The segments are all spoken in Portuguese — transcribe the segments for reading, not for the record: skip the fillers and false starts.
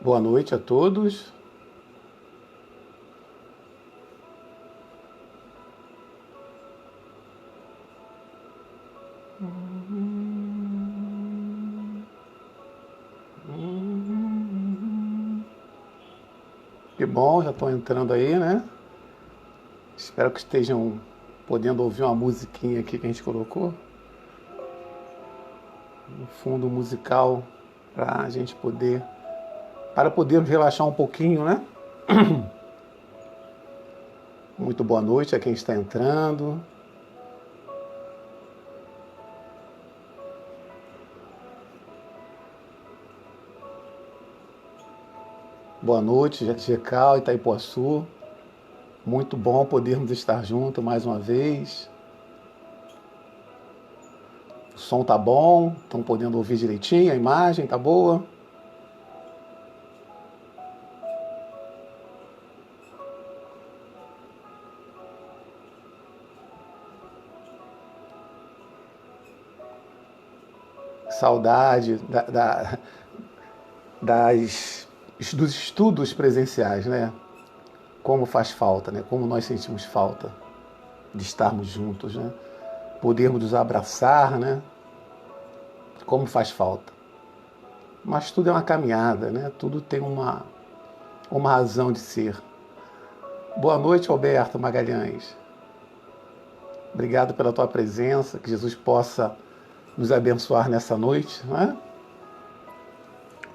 Boa noite a todos. Que bom, já estão entrando aí, né? Espero que estejam podendo ouvir uma musiquinha aqui que a gente colocou. Um fundo musical para podermos relaxar um pouquinho, né? Muito boa noite a quem está entrando. Boa noite, Jecal, Itaipuaçu. Muito bom podermos estar juntos mais uma vez. O som tá bom, estão podendo ouvir direitinho, a imagem tá boa. Saudade dos estudos presenciais, né? Como faz falta, né? Como nós sentimos falta de estarmos juntos, né? Podermos nos abraçar, né? Como faz falta. Mas tudo é uma caminhada, né? Tudo tem uma razão de ser. Boa noite, Alberto Magalhães. Obrigado pela tua presença, que Jesus possa nos abençoar nessa noite, não é?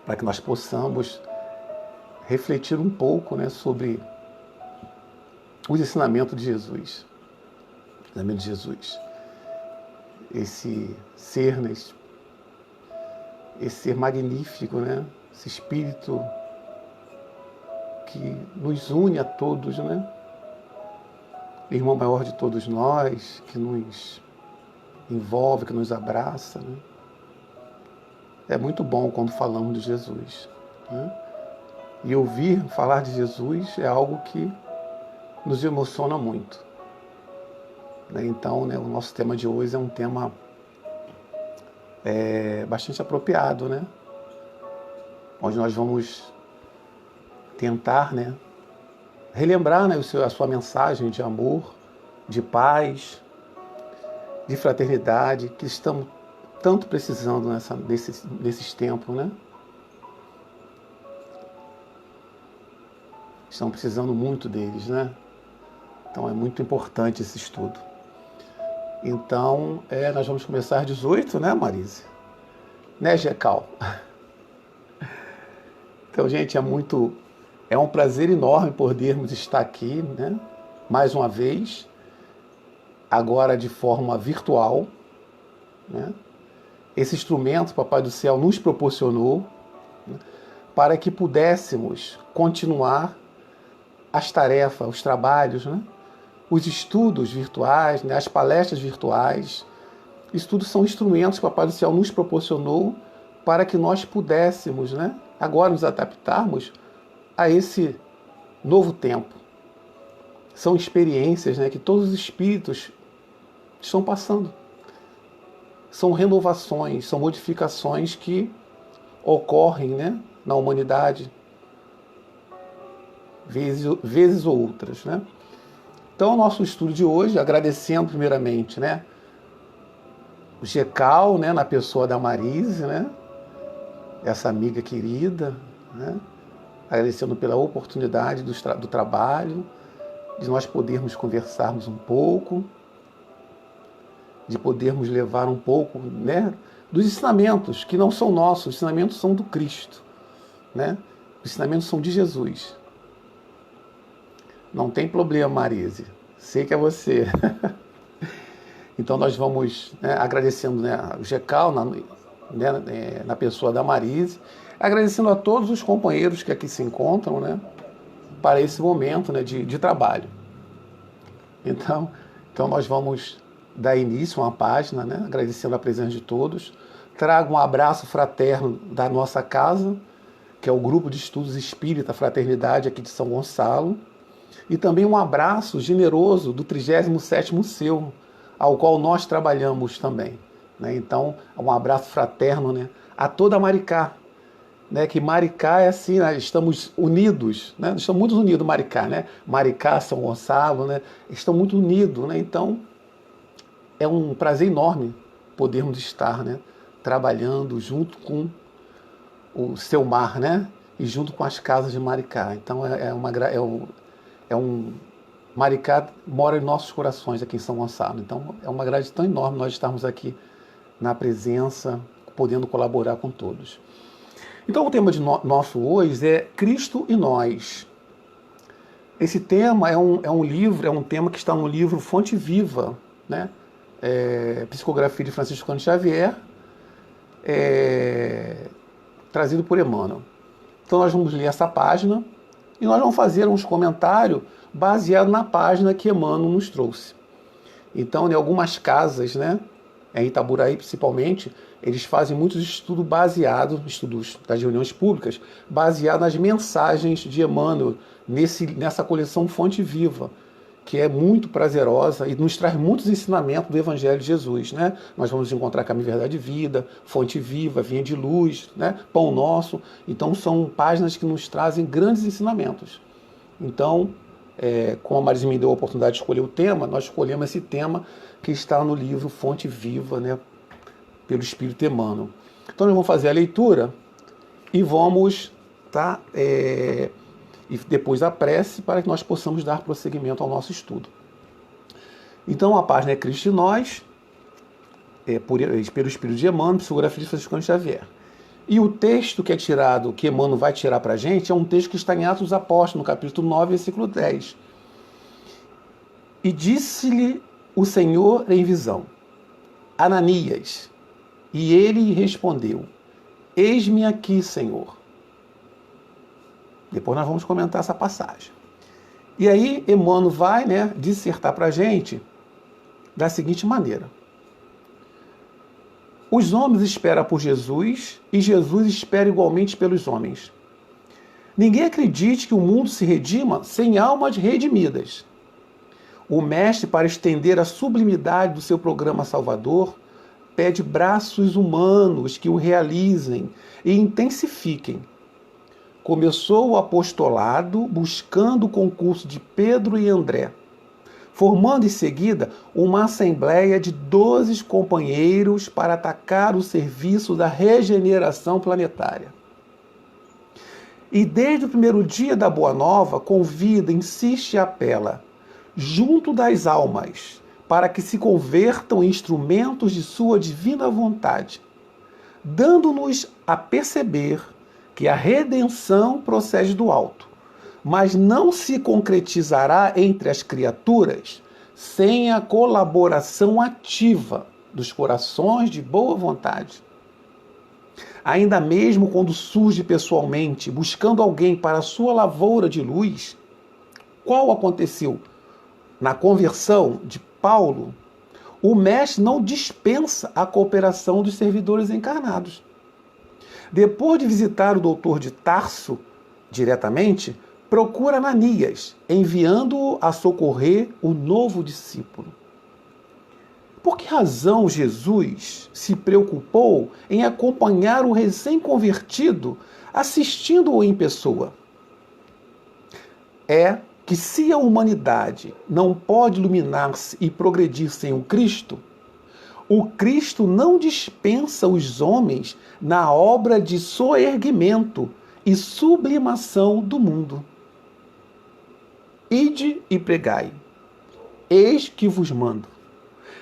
Para que nós possamos refletir um pouco, né, sobre os ensinamentos de Jesus. Ensinamento de Jesus. Esse ser, né, esse ser magnífico, né? Esse Espírito que nos une a todos, né? Irmão maior de todos nós, que nos envolve, que nos abraça, né? É muito bom quando falamos de Jesus, né? E ouvir falar de Jesus é algo que nos emociona muito, né? Então, né, o nosso tema de hoje é um tema bastante apropriado, né? Onde nós vamos tentar, né, relembrar, né, a sua mensagem de amor, de paz, de fraternidade, que estamos tanto precisando nesses tempos, né? Estão precisando muito deles, né? Então é muito importante esse estudo. Então, nós vamos começar às 18, né, Marise? Né, Jecal? Então, gente, é um prazer enorme podermos estar aqui, né? Mais uma vez, agora de forma virtual, né? Esse instrumento, Papai do Céu nos proporcionou, né, para que pudéssemos continuar as tarefas, os trabalhos, né? Os estudos virtuais, né? As palestras virtuais. Isso tudo são instrumentos que o Papai do Céu nos proporcionou para que nós pudéssemos, né, agora nos adaptarmos a esse novo tempo. São experiências, né, que todos os espíritos estão passando. São renovações, são modificações que ocorrem, né, na humanidade, vezes ou outras, né? Então, o nosso estudo de hoje, agradecendo primeiramente, né, o Jecal, né, na pessoa da Marise, né, essa amiga querida, né, agradecendo pela oportunidade do trabalho, de nós podermos conversarmos um pouco, de podermos levar um pouco, né, dos ensinamentos, que não são nossos, os ensinamentos são do Cristo, né? Os ensinamentos são de Jesus. Não tem problema, Marise, sei que é você. Então nós vamos, né, agradecendo, né, o Jecal, na pessoa da Marise, agradecendo a todos os companheiros que aqui se encontram, né, para esse momento, né, de trabalho. Então nós vamos dar início a uma página, né, agradecendo a presença de todos. Trago um abraço fraterno da nossa casa, que é o Grupo de Estudos Espírita Fraternidade aqui de São Gonçalo, e também um abraço generoso do 37º Seu, ao qual nós trabalhamos também, né? Então, um abraço fraterno, né, a toda a Maricá, né, que Maricá é assim, né, estamos unidos, né, estamos muito unidos, Maricá, né, Maricá, São Gonçalo, né, estão muito unidos, né, então é um prazer enorme podermos estar, né, trabalhando junto com o seu mar, né, e junto com as casas de Maricá. Então é um Maricá mora em nossos corações aqui em São Gonçalo. Então é uma gratidão tão enorme nós estarmos aqui na presença, podendo colaborar com todos. Então o tema de nosso hoje é Cristo e Nós. Esse tema é um tema que está no livro Fonte Viva, né? Psicografia de Francisco Cândido Xavier, trazido por Emmanuel. Então nós vamos ler essa página e nós vamos fazer uns comentários baseados na página que Emmanuel nos trouxe. Então, em algumas casas, né, em Itaburaí principalmente, eles fazem muitos estudos das reuniões públicas, baseados nas mensagens de Emmanuel, nessa coleção Fonte Viva, que é muito prazerosa e nos traz muitos ensinamentos do Evangelho de Jesus, né? Nós vamos encontrar Caminho, Verdade e Vida, Fonte Viva, Vinha de Luz, né? Pão Nosso. Então são páginas que nos trazem grandes ensinamentos. Então, como a Marisa me deu a oportunidade de escolher o tema, nós escolhemos esse tema que está no livro Fonte Viva, né? Pelo Espírito Emmanuel. Então nós vamos fazer a leitura e vamos e depois a prece para que nós possamos dar prosseguimento ao nosso estudo. Então a página é Cristo e Nós, pelo Espírito de Emmanuel, psicografia de Francisco Cândido Xavier. E o texto que Emmanuel vai tirar para a gente, é um texto que está em Atos dos Apóstolos, no capítulo 9, versículo 10. E disse-lhe o Senhor em visão, Ananias, e ele respondeu, eis-me aqui, Senhor. Depois nós vamos comentar essa passagem. E aí Emmanuel vai, né, dissertar para a gente da seguinte maneira. Os homens esperam por Jesus e Jesus espera igualmente pelos homens. Ninguém acredite que o mundo se redima sem almas redimidas. O Mestre, para estender a sublimidade do seu programa salvador, pede braços humanos que o realizem e intensifiquem. Começou o apostolado buscando o concurso de Pedro e André, formando em seguida uma assembleia de 12 companheiros para atacar o serviço da regeneração planetária. E desde o primeiro dia da Boa Nova, convida, insiste e apela, junto das almas, para que se convertam em instrumentos de sua divina vontade, dando-nos a perceber que a redenção procede do alto, mas não se concretizará entre as criaturas sem a colaboração ativa dos corações de boa vontade. Ainda mesmo quando surge pessoalmente, buscando alguém para a sua lavoura de luz, qual aconteceu na conversão de Paulo, o Mestre não dispensa a cooperação dos servidores encarnados. Depois de visitar o doutor de Tarso diretamente, procura Ananias, enviando-o a socorrer o novo discípulo. Por que razão Jesus se preocupou em acompanhar o recém-convertido, assistindo-o em pessoa? É que se a humanidade não pode iluminar-se e progredir sem o Cristo não dispensa os homens na obra de soerguimento e sublimação do mundo. Ide e pregai. Eis que vos mando.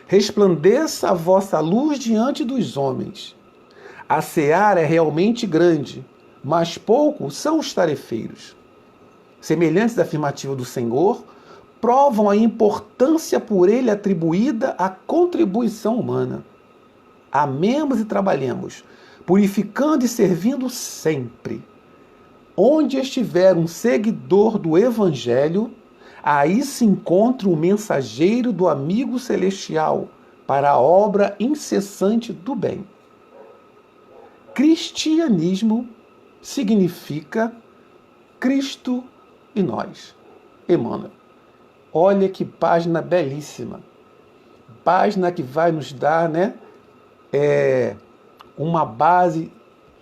Resplandeça a vossa luz diante dos homens. A seara é realmente grande, mas poucos são os tarefeiros. Semelhantes à afirmativa do Senhor, provam a importância por ele atribuída à contribuição humana. Amemos e trabalhemos, purificando e servindo sempre. Onde estiver um seguidor do Evangelho, aí se encontra o mensageiro do amigo celestial para a obra incessante do bem. Cristianismo significa Cristo e nós. Emmanuel. Olha que página belíssima. Página que vai nos dar, né, uma base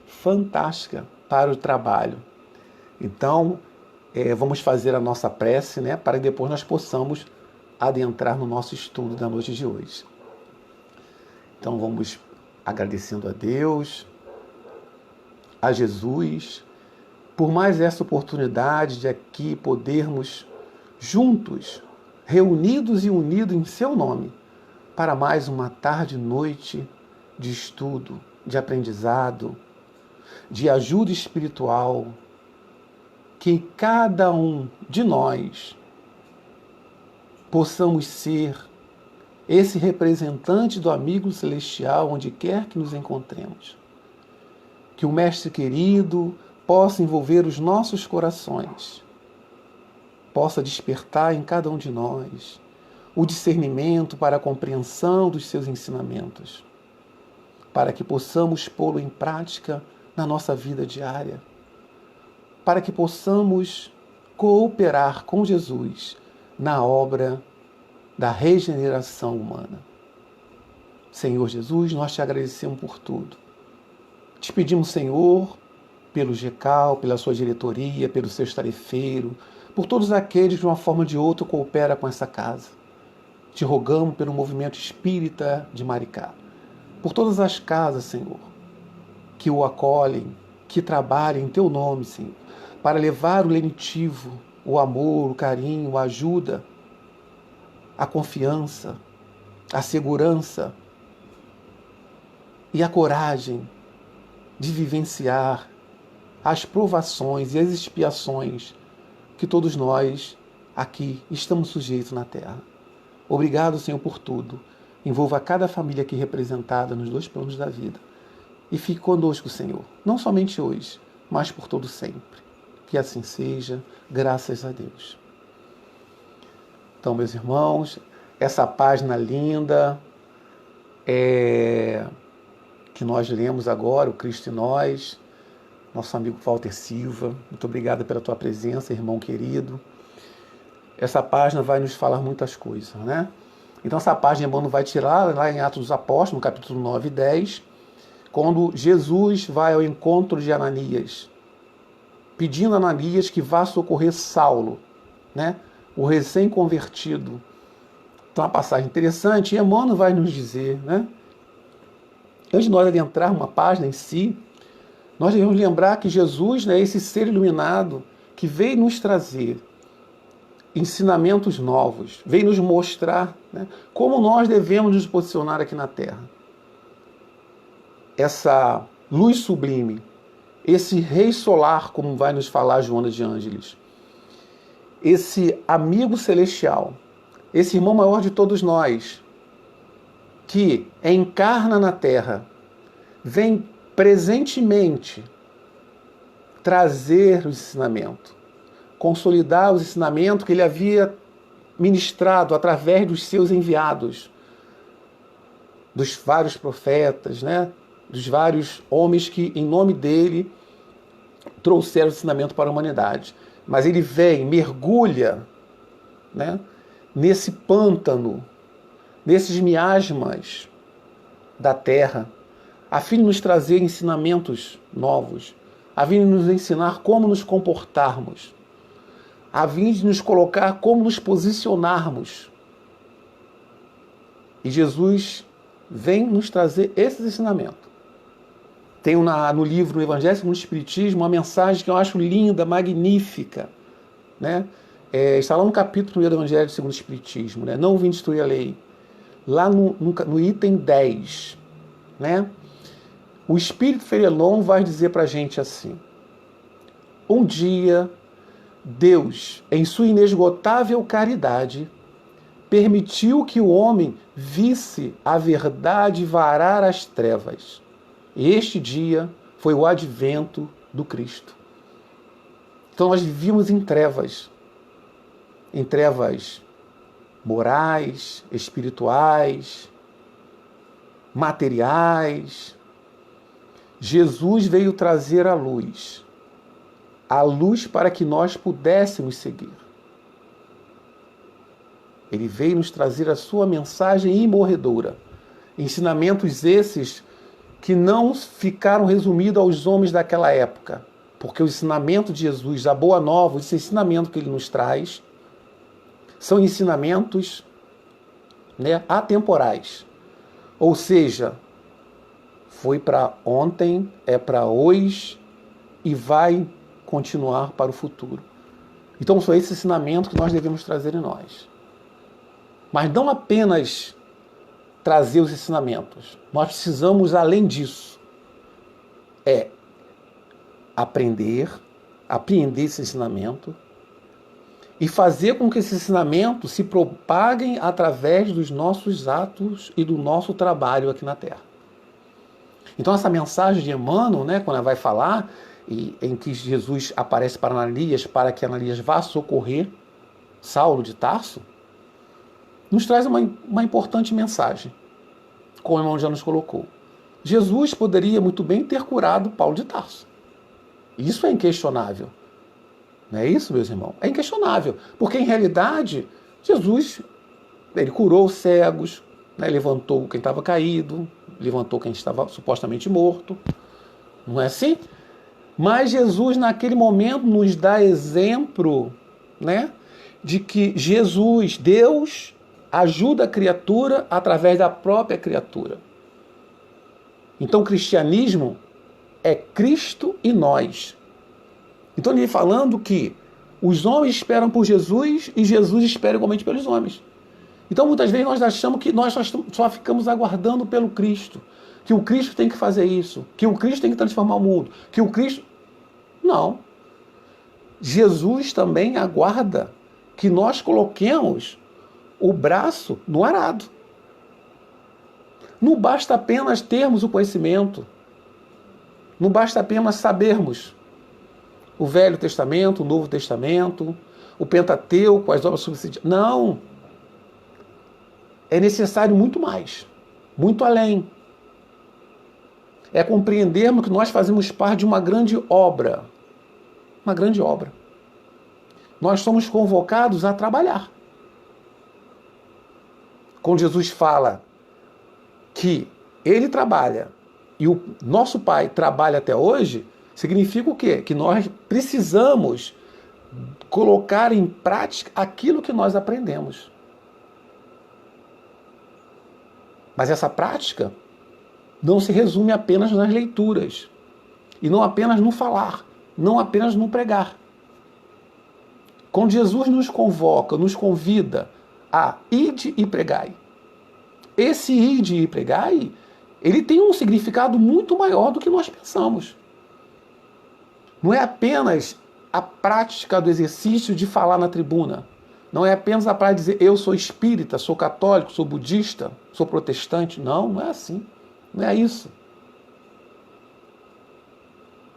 fantástica para o trabalho. Então, vamos fazer a nossa prece, né, para que depois nós possamos adentrar no nosso estudo da noite de hoje. Então, vamos agradecendo a Deus, a Jesus, por mais essa oportunidade de aqui podermos juntos, reunidos e unidos em seu nome, para mais uma tarde e noite de estudo, de aprendizado, de ajuda espiritual, que cada um de nós possamos ser esse representante do amigo celestial onde quer que nos encontremos. Que o Mestre querido possa envolver os nossos corações, possa despertar em cada um de nós o discernimento para a compreensão dos seus ensinamentos, para que possamos pô-lo em prática na nossa vida diária, para que possamos cooperar com Jesus na obra da regeneração humana. Senhor Jesus, nós te agradecemos por tudo. Te pedimos, Senhor, pelo GECAL, pela sua diretoria, pelo seu tarefeiro, por todos aqueles que de uma forma ou de outra cooperam com essa casa. Te rogamos pelo movimento espírita de Maricá, por todas as casas, Senhor, que o acolhem, que trabalhem em teu nome, Senhor, para levar o lenitivo, o amor, o carinho, a ajuda, a confiança, a segurança e a coragem de vivenciar as provações e as expiações que todos nós aqui estamos sujeitos na Terra. Obrigado, Senhor, por tudo. Envolva cada família aqui representada nos 2 planos da vida. E fique conosco, Senhor, não somente hoje, mas por todo sempre. Que assim seja, graças a Deus. Então, meus irmãos, essa página linda que nós lemos agora, o Cristo em Nós, nosso amigo Walter Silva, muito obrigado pela tua presença, irmão querido. Essa página vai nos falar muitas coisas, né? Então essa página Emmanuel vai tirar lá em Atos dos Apóstolos, no capítulo 9 e 10, quando Jesus vai ao encontro de Ananias, pedindo a Ananias que vá socorrer Saulo, né? O recém-convertido. Então uma passagem interessante, e Emmanuel vai nos dizer, né? Antes de nós adentrarmos uma página em si, nós devemos lembrar que Jesus, né, esse ser iluminado que veio nos trazer ensinamentos novos, veio nos mostrar, né, como nós devemos nos posicionar aqui na Terra. Essa luz sublime, esse rei solar, como vai nos falar Joana de Ângeles, esse amigo celestial, esse irmão maior de todos nós, que encarna na Terra, vem presentemente trazer o ensinamento, consolidar os ensinamentos que ele havia ministrado através dos seus enviados, dos vários profetas, né? Dos vários homens que, em nome dele, trouxeram o ensinamento para a humanidade. Mas ele vem, mergulha, né, nesse pântano, nesses miasmas da terra, a fim de nos trazer ensinamentos novos, a fim de nos ensinar como nos comportarmos, a fim de nos colocar como nos posicionarmos. E Jesus vem nos trazer esses ensinamentos. Tem no livro, no Evangelho segundo o Espiritismo, uma mensagem que eu acho linda, magnífica, né? Está lá no capítulo 1 do Evangelho segundo o Espiritismo, né? Não vim destruir a lei. Lá no item 10, né? O Espírito Fenelon vai dizer para a gente assim: um dia, Deus, em sua inesgotável caridade, permitiu que o homem visse a verdade varar as trevas. E este dia foi o advento do Cristo. Então nós vivíamos em trevas morais, espirituais, materiais. Jesus veio trazer a luz para que nós pudéssemos seguir. Ele veio nos trazer a sua mensagem imorredora. Ensinamentos esses que não ficaram resumidos aos homens daquela época, Porque o ensinamento de Jesus, a boa nova, esse ensinamento que ele nos traz, são ensinamentos, né, atemporais. Ou seja, foi para ontem, é para hoje e vai continuar para o futuro. Então são esses ensinamentos que nós devemos trazer em nós. Mas não apenas trazer os ensinamentos. Nós precisamos, além disso, apreender esse ensinamento e fazer com que esse ensinamento se propaguem através dos nossos atos e do nosso trabalho aqui na Terra. Então essa mensagem de Emmanuel, né, quando ela vai falar, em que Jesus aparece para Ananias, para que Ananias vá socorrer Saulo de Tarso, nos traz uma importante mensagem, como o irmão já nos colocou. Jesus poderia muito bem ter curado Paulo de Tarso. Isso é inquestionável. Não é isso, meus irmãos? É inquestionável. Porque, em realidade, Jesus, ele curou os cegos, né, levantou quem estava caído, levantou quem estava supostamente morto. Não é assim? Mas Jesus, naquele momento, nos dá exemplo, né, de que Jesus, Deus, ajuda a criatura através da própria criatura. Então, o cristianismo é Cristo e nós. Então, ele falando que os homens esperam por Jesus e Jesus espera igualmente pelos homens. Então, muitas vezes, nós achamos que nós só ficamos aguardando pelo Cristo, que o Cristo tem que fazer isso, que o Cristo tem que transformar o mundo, que o Cristo... Não. Jesus também aguarda que nós coloquemos o braço no arado. Não basta apenas termos o conhecimento, não basta apenas sabermos o Velho Testamento, o Novo Testamento, o Pentateuco, as obras subsidiárias. Não. É necessário muito mais, muito além. É compreendermos que nós fazemos parte de uma grande obra. Uma grande obra. Nós somos convocados a trabalhar. Quando Jesus fala que ele trabalha e o nosso Pai trabalha até hoje, significa o quê? Que nós precisamos colocar em prática aquilo que nós aprendemos. Mas essa prática não se resume apenas nas leituras, e não apenas no falar, não apenas no pregar. Quando Jesus nos convoca, nos convida a ide e pregai, esse ide e pregai, ele tem um significado muito maior do que nós pensamos. Não é apenas a prática do exercício de falar na tribuna. Não é apenas a prática de dizer eu sou espírita, sou católico, sou budista, sou protestante. Não, não é assim. Não é isso.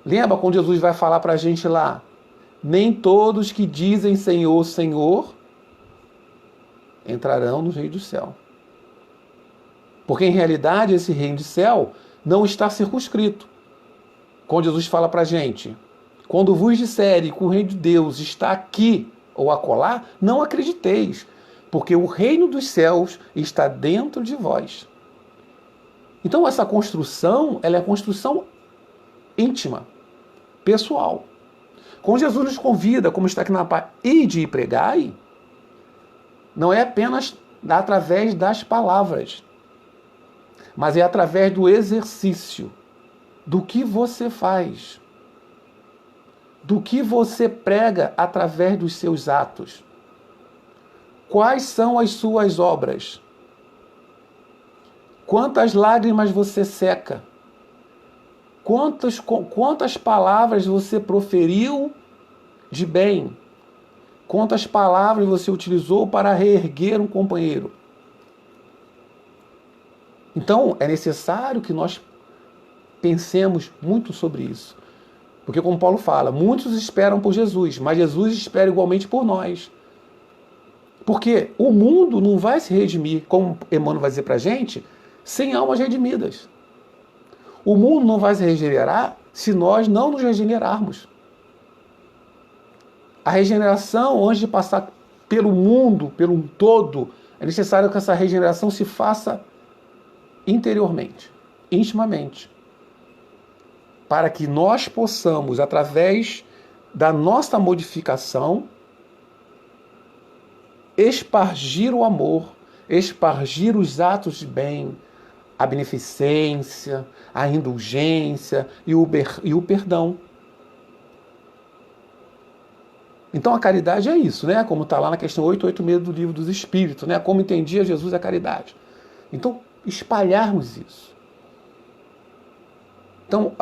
Lembra quando Jesus vai falar para a gente lá? Nem todos que dizem Senhor, Senhor entrarão no reino do céu. Porque em realidade esse reino do céu não está circunscrito. Quando Jesus fala para a gente, quando vos disserem que o reino de Deus está aqui ou acolá, não acrediteis, porque o reino dos céus está dentro de vós. Então essa construção, ela é construção íntima, pessoal. Quando Jesus nos convida, como está aqui na palavra, ide e pregai, não é apenas através das palavras, mas é através do exercício, do que você faz, do que você prega através dos seus atos. Quais são as suas obras? Quantas lágrimas você seca? Quantas palavras você proferiu de bem? Quantas palavras você utilizou para reerguer um companheiro? Então, é necessário que nós pensemos muito sobre isso. Porque, como Paulo fala, muitos esperam por Jesus, mas Jesus espera igualmente por nós. Porque o mundo não vai se redimir, como Emmanuel vai dizer para a gente, sem almas redimidas. O mundo não vai se regenerar se nós não nos regenerarmos. A regeneração, antes de passar pelo mundo, pelo todo, é necessário que essa regeneração se faça interiormente, intimamente. para que nós possamos, através da nossa modificação, espargir o amor, espargir os atos de bem, a beneficência, a indulgência e o perdão. Então a caridade é isso, né? Como está lá na questão 886 do Livro dos Espíritos, né? Como entendia Jesus a caridade. Então, espalharmos isso. Então,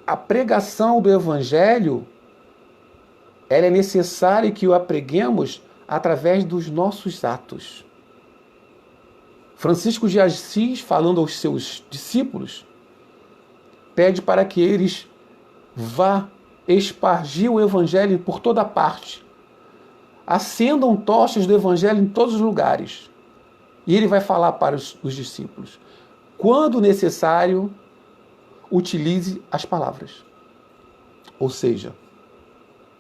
a pregação do Evangelho, ela é necessária que o apreguemos através dos nossos atos. Francisco de Assis, falando aos seus discípulos, pede para que eles vá espargir o Evangelho por toda parte. Acendam tochas do Evangelho em todos os lugares. E ele vai falar para os discípulos: quando necessário, utilize as palavras. Ou seja,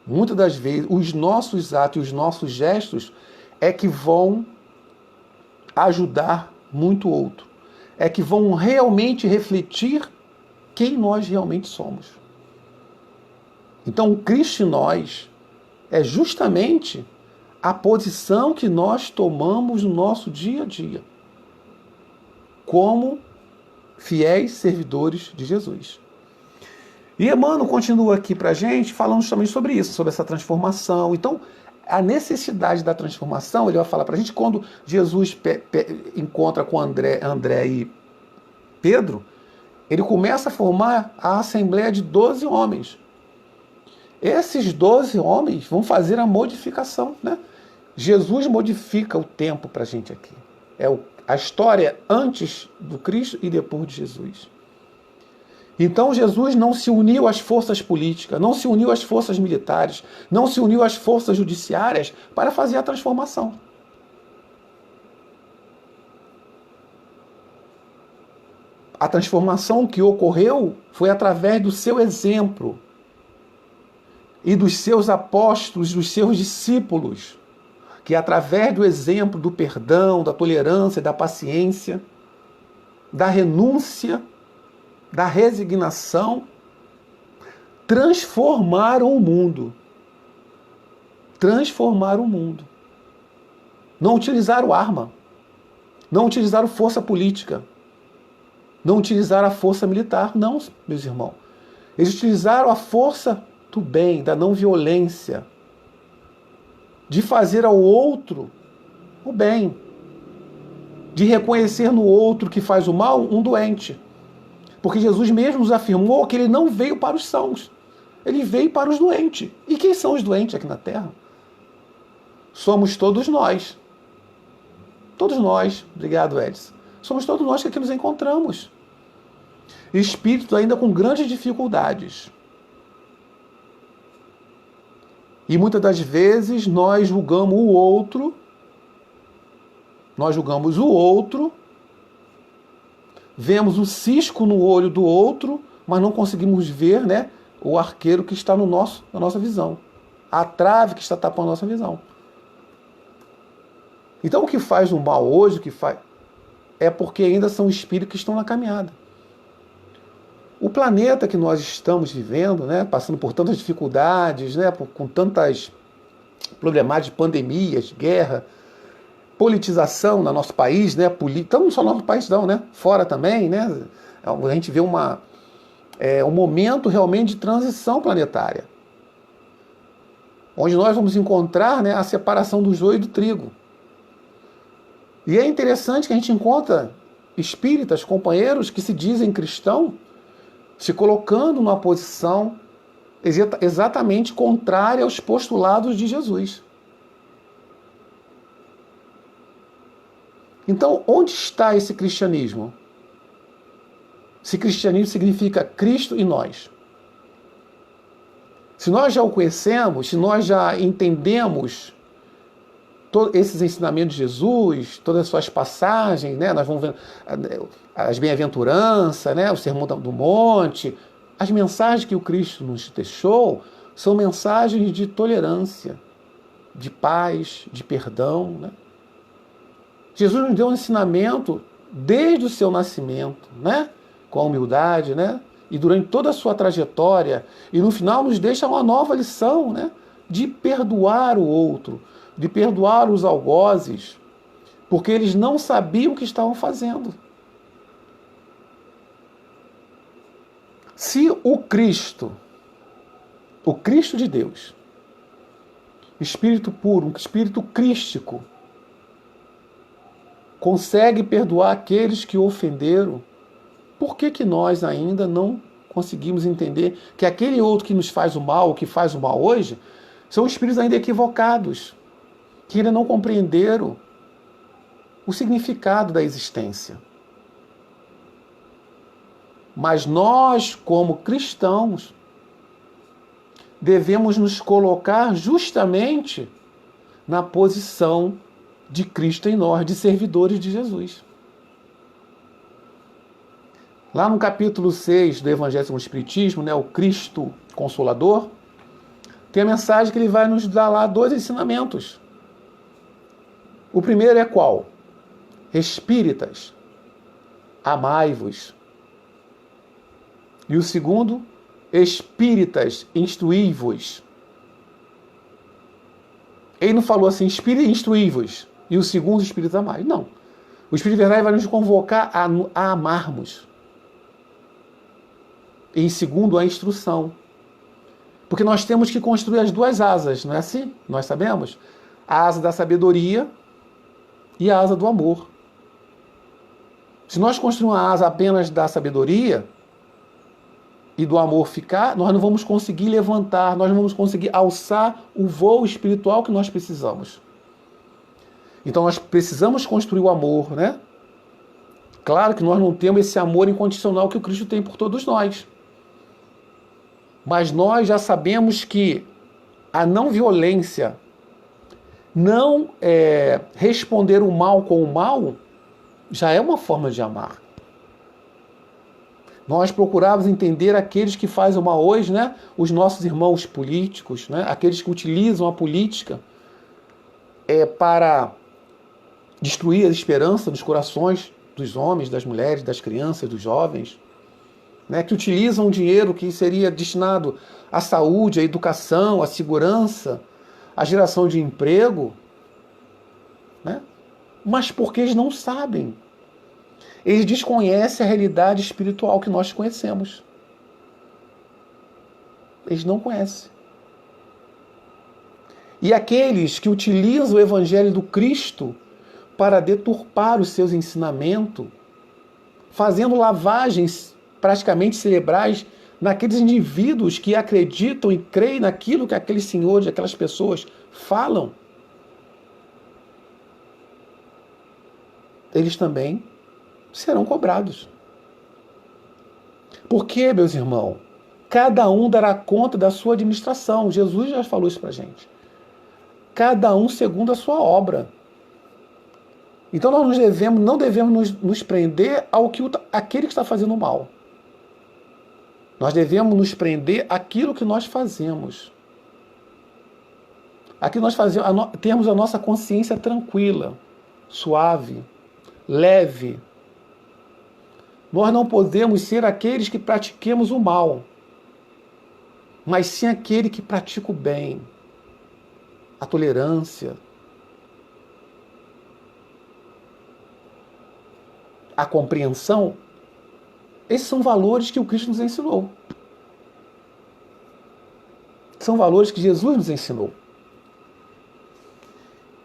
muitas das vezes, os nossos atos e os nossos gestos é que vão ajudar muito o outro. É que vão realmente refletir quem nós realmente somos. Então, o Cristo em nós é justamente a posição que nós tomamos no nosso dia a dia, como fiéis servidores de Jesus. E Emmanuel continua aqui para a gente falando justamente sobre isso, sobre essa transformação. Então, a necessidade da transformação, ele vai falar para a gente, quando Jesus encontra com André e Pedro, ele começa a formar a assembleia de 12 homens. Esses 12 homens vão fazer a modificação, né? Jesus modifica o tempo para a gente aqui. É a história antes do Cristo e depois de Jesus. Então Jesus não se uniu às forças políticas, não se uniu às forças militares, não se uniu às forças judiciárias para fazer a transformação. A transformação que ocorreu foi através do seu exemplo e dos seus apóstolos, dos seus discípulos, que através do exemplo do perdão, da tolerância, da paciência, da renúncia, da resignação, transformaram o mundo. Transformaram o mundo. Não utilizaram arma, não utilizaram força política, não utilizaram a força militar, não, meus irmãos. Eles utilizaram a força do bem, da não violência, de fazer ao outro o bem, de reconhecer no outro que faz o mal um doente. Porque Jesus mesmo nos afirmou que ele não veio para os sãos, ele veio para os doentes. E quem são os doentes aqui na Terra? Somos todos nós. Todos nós, obrigado Edson, somos todos nós que aqui nos encontramos. Espíritos ainda com grandes dificuldades. E muitas das vezes nós julgamos o outro, vemos o cisco no olho do outro, mas não conseguimos ver, né, o arqueiro que está na nossa visão, a trave que está tapando a nossa visão. Então o que faz o mal hoje, é porque ainda são espíritos que estão na caminhada. O planeta que nós estamos vivendo, né, passando por tantas dificuldades, né, com tantas problemáticas de pandemias, guerra, politização no nosso país, né, não só no nosso país não, né, fora também, né, a gente vê um momento realmente de transição planetária, onde nós vamos encontrar, né, a separação do joio e do trigo. E é interessante que a gente encontra espíritas, companheiros que se dizem cristãos, se colocando numa posição exatamente contrária aos postulados de Jesus. Então, onde está esse cristianismo? Esse cristianismo significa Cristo e nós. Se nós já o conhecemos, se nós já entendemos todos esses ensinamentos de Jesus, todas as suas passagens, né? Nós vamos ver as bem-aventuranças, né? O Sermão do Monte, as mensagens que o Cristo nos deixou são mensagens de tolerância, de paz, de perdão, né? Jesus nos deu um ensinamento desde o seu nascimento, né? Com a humildade, né? e durante toda a sua trajetória, e no final nos deixa uma nova lição, né? De perdoar o outro, de perdoar os algozes, porque eles não sabiam o que estavam fazendo. Se o Cristo de Deus, Espírito puro, um Espírito crístico, consegue perdoar aqueles que o ofenderam, por que nós ainda não conseguimos entender que aquele outro que nos faz o mal, que faz o mal hoje, são espíritos ainda equivocados, que ainda não compreenderam o significado da existência. Mas nós, como cristãos, devemos nos colocar justamente na posição de Cristo em nós, de servidores de Jesus. Lá no capítulo 6 do Evangelho segundo o Espiritismo, né, o Cristo Consolador, tem a mensagem que ele vai nos dar lá 2 ensinamentos. O primeiro é qual? Espíritas, amai-vos. E o segundo, espíritas, instruí-vos. Ele não falou assim, espírita, instruí-vos. E o segundo, espíritos, amai. Não. O Espírito de Verdade vai nos convocar a amarmos. E em segundo, a instrução. Porque nós temos que construir as 2 asas, não é assim? Nós sabemos? A asa da sabedoria e a asa do amor. Se nós construirmos a asa apenas da sabedoria e do amor ficar, nós não vamos conseguir levantar, nós não vamos conseguir alçar o voo espiritual que nós precisamos. Então nós precisamos construir o amor, né? Claro que nós não temos esse amor incondicional que o Cristo tem por todos nós. Mas nós já sabemos que a não violência, não responder o mal com o mal, já é uma forma de amar. Nós procurávamos entender aqueles que fazem o mal hoje, né? Os nossos irmãos políticos, né? Aqueles que utilizam a política para destruir a esperança dos corações dos homens, das mulheres, das crianças, dos jovens, né? Que utilizam o dinheiro que seria destinado à saúde, à educação, à segurança, à geração de emprego, né? Mas porque eles não sabem. Eles desconhecem a realidade espiritual que nós conhecemos. Eles não conhecem. E aqueles que utilizam o Evangelho do Cristo para deturpar os seus ensinamentos, fazendo lavagens praticamente cerebrais naqueles indivíduos que acreditam e creem naquilo que aqueles senhores, aquelas pessoas falam, eles também serão cobrados. Porque, meus irmãos, cada um dará conta da sua administração. Jesus já falou isso pra gente. Cada um segundo a sua obra. Então nós não devemos nos prender ao que aquele que está fazendo mal. Nós devemos nos prender àquilo que nós fazemos. Aqui nós temos a nossa consciência tranquila, suave, leve. Nós não podemos ser aqueles que pratiquemos o mal, mas sim aquele que pratica o bem, a tolerância, a compreensão. Esses são valores que o Cristo nos ensinou. São valores que Jesus nos ensinou.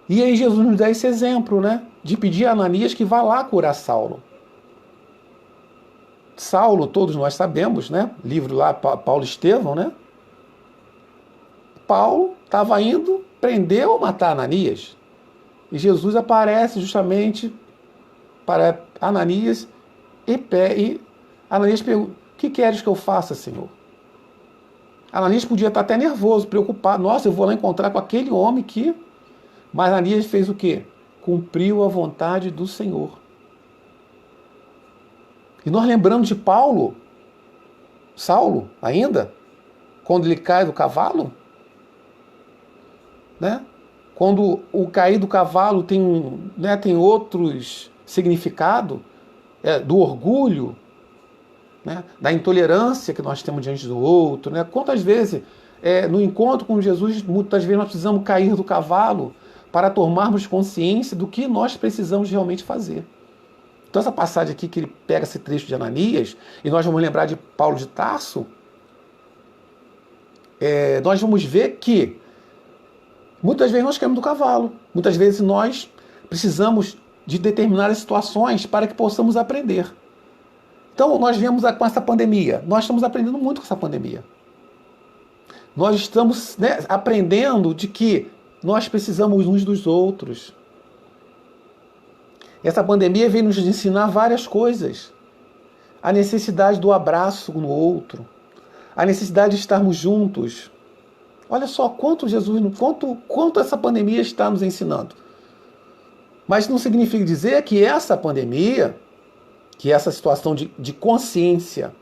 E aí Jesus nos dá esse exemplo, né? De pedir a Ananias que vá lá curar Saulo. Saulo, todos nós sabemos, né? Livro lá, Paulo e Estevão, né? Paulo estava indo prender ou matar Ananias. E Jesus aparece justamente para Ananias e Ananias pergunta: o que queres que eu faça, Senhor? Ananias podia estar até nervoso, preocupado. Nossa, eu vou lá encontrar com aquele homem que... Mas Ananias fez o quê? Cumpriu a vontade do Senhor. E nós lembramos de Saulo ainda, quando ele cai do cavalo, né? Quando o cair do cavalo tem outros significados, do orgulho, né? Da intolerância que nós temos diante do outro, né? Quantas vezes, no encontro com Jesus, muitas vezes nós precisamos cair do cavalo para tomarmos consciência do que nós precisamos realmente fazer. Então essa passagem aqui que ele pega esse trecho de Ananias, e nós vamos lembrar de Paulo de Tarso, nós vamos ver que muitas vezes nós caímos do cavalo, muitas vezes nós precisamos de determinadas situações para que possamos aprender. Então nós viemos com essa pandemia, nós estamos aprendendo muito com essa pandemia. Nós estamos, né, aprendendo de que nós precisamos uns dos outros. Essa pandemia veio nos ensinar várias coisas. A necessidade do abraço no outro, a necessidade de estarmos juntos. Olha só quanto essa pandemia está nos ensinando. Mas não significa dizer que essa pandemia, que essa situação de consciência,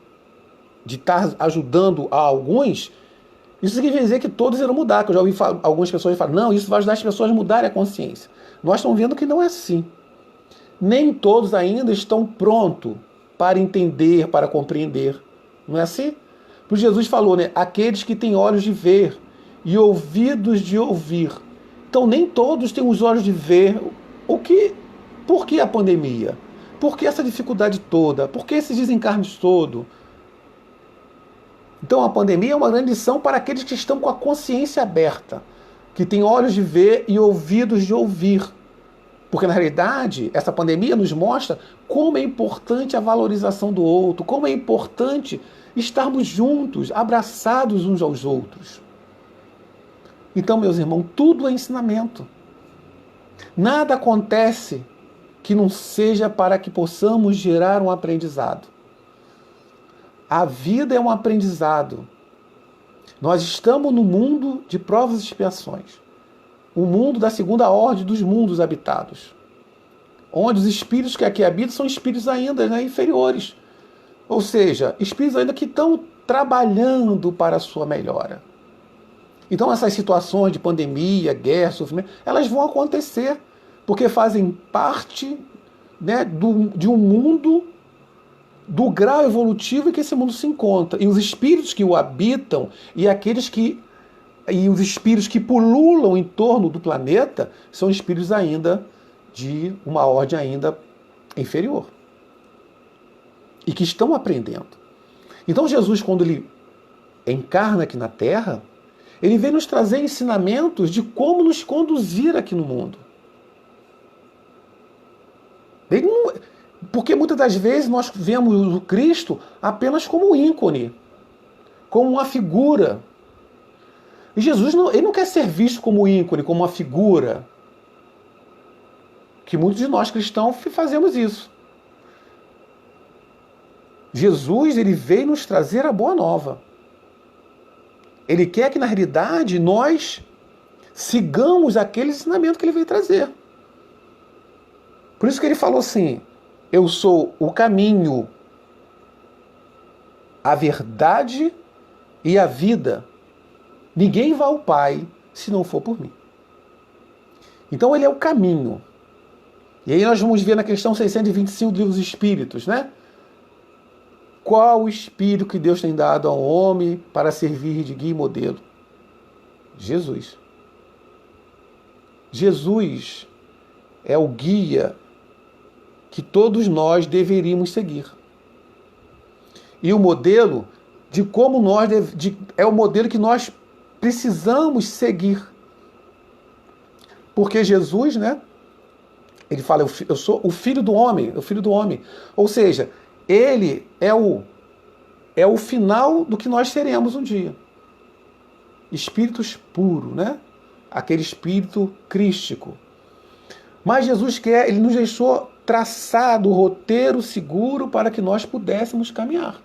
de estar ajudando a alguns, isso significa dizer que todos irão mudar. Que eu já ouvi algumas pessoas falarem, não, isso vai ajudar as pessoas a mudarem a consciência. Nós estamos vendo que não é assim. Nem todos ainda estão prontos para entender, para compreender. Não é assim? Porque Jesus falou, né? Aqueles que têm olhos de ver e ouvidos de ouvir. Então nem todos têm os olhos de ver. Por que a pandemia? Por que essa dificuldade toda? Por que esses desencarnes todos? Então a pandemia é uma grande lição para aqueles que estão com a consciência aberta, que têm olhos de ver e ouvidos de ouvir. Porque, na realidade, essa pandemia nos mostra como é importante a valorização do outro, como é importante estarmos juntos, abraçados uns aos outros. Então, meus irmãos, tudo é ensinamento. Nada acontece que não seja para que possamos gerar um aprendizado. A vida é um aprendizado. Nós estamos no mundo de provas e expiações. O mundo da segunda ordem dos mundos habitados, onde os espíritos que aqui habitam são espíritos ainda, né, inferiores. Ou seja, espíritos ainda que estão trabalhando para a sua melhora. Então essas situações de pandemia, guerra, sofrimento, elas vão acontecer, porque fazem parte, né, de um mundo, do grau evolutivo em que esse mundo se encontra. E os espíritos que o habitam e os espíritos que pululam em torno do planeta são espíritos ainda de uma ordem ainda inferior. E que estão aprendendo. Então Jesus, quando ele encarna aqui na Terra, ele vem nos trazer ensinamentos de como nos conduzir aqui no mundo. Porque muitas das vezes nós vemos o Cristo apenas como um ícone, como uma figura. E Jesus ele não quer ser visto como ícone, como uma figura. Que muitos de nós cristãos fazemos isso. Jesus, ele veio nos trazer a boa nova. Ele quer que, na realidade, nós sigamos aquele ensinamento que ele veio trazer. Por isso que ele falou assim, eu sou o caminho, a verdade e a vida. Ninguém vai ao Pai se não for por mim. Então ele é o caminho. E aí nós vamos ver na questão 625 do Livro dos Espíritos, né? Qual o espírito que Deus tem dado ao homem para servir de guia e modelo? Jesus. Jesus é o guia que todos nós deveríamos seguir. E o modelo de como é o modelo que nós precisamos seguir. Porque Jesus, né? Ele fala, eu sou o filho do homem, o filho do homem. Ou seja, ele é o final do que nós seremos um dia. Espíritos puros, né? Aquele espírito crístico. Mas Jesus ele nos deixou traçado o roteiro seguro para que nós pudéssemos caminhar.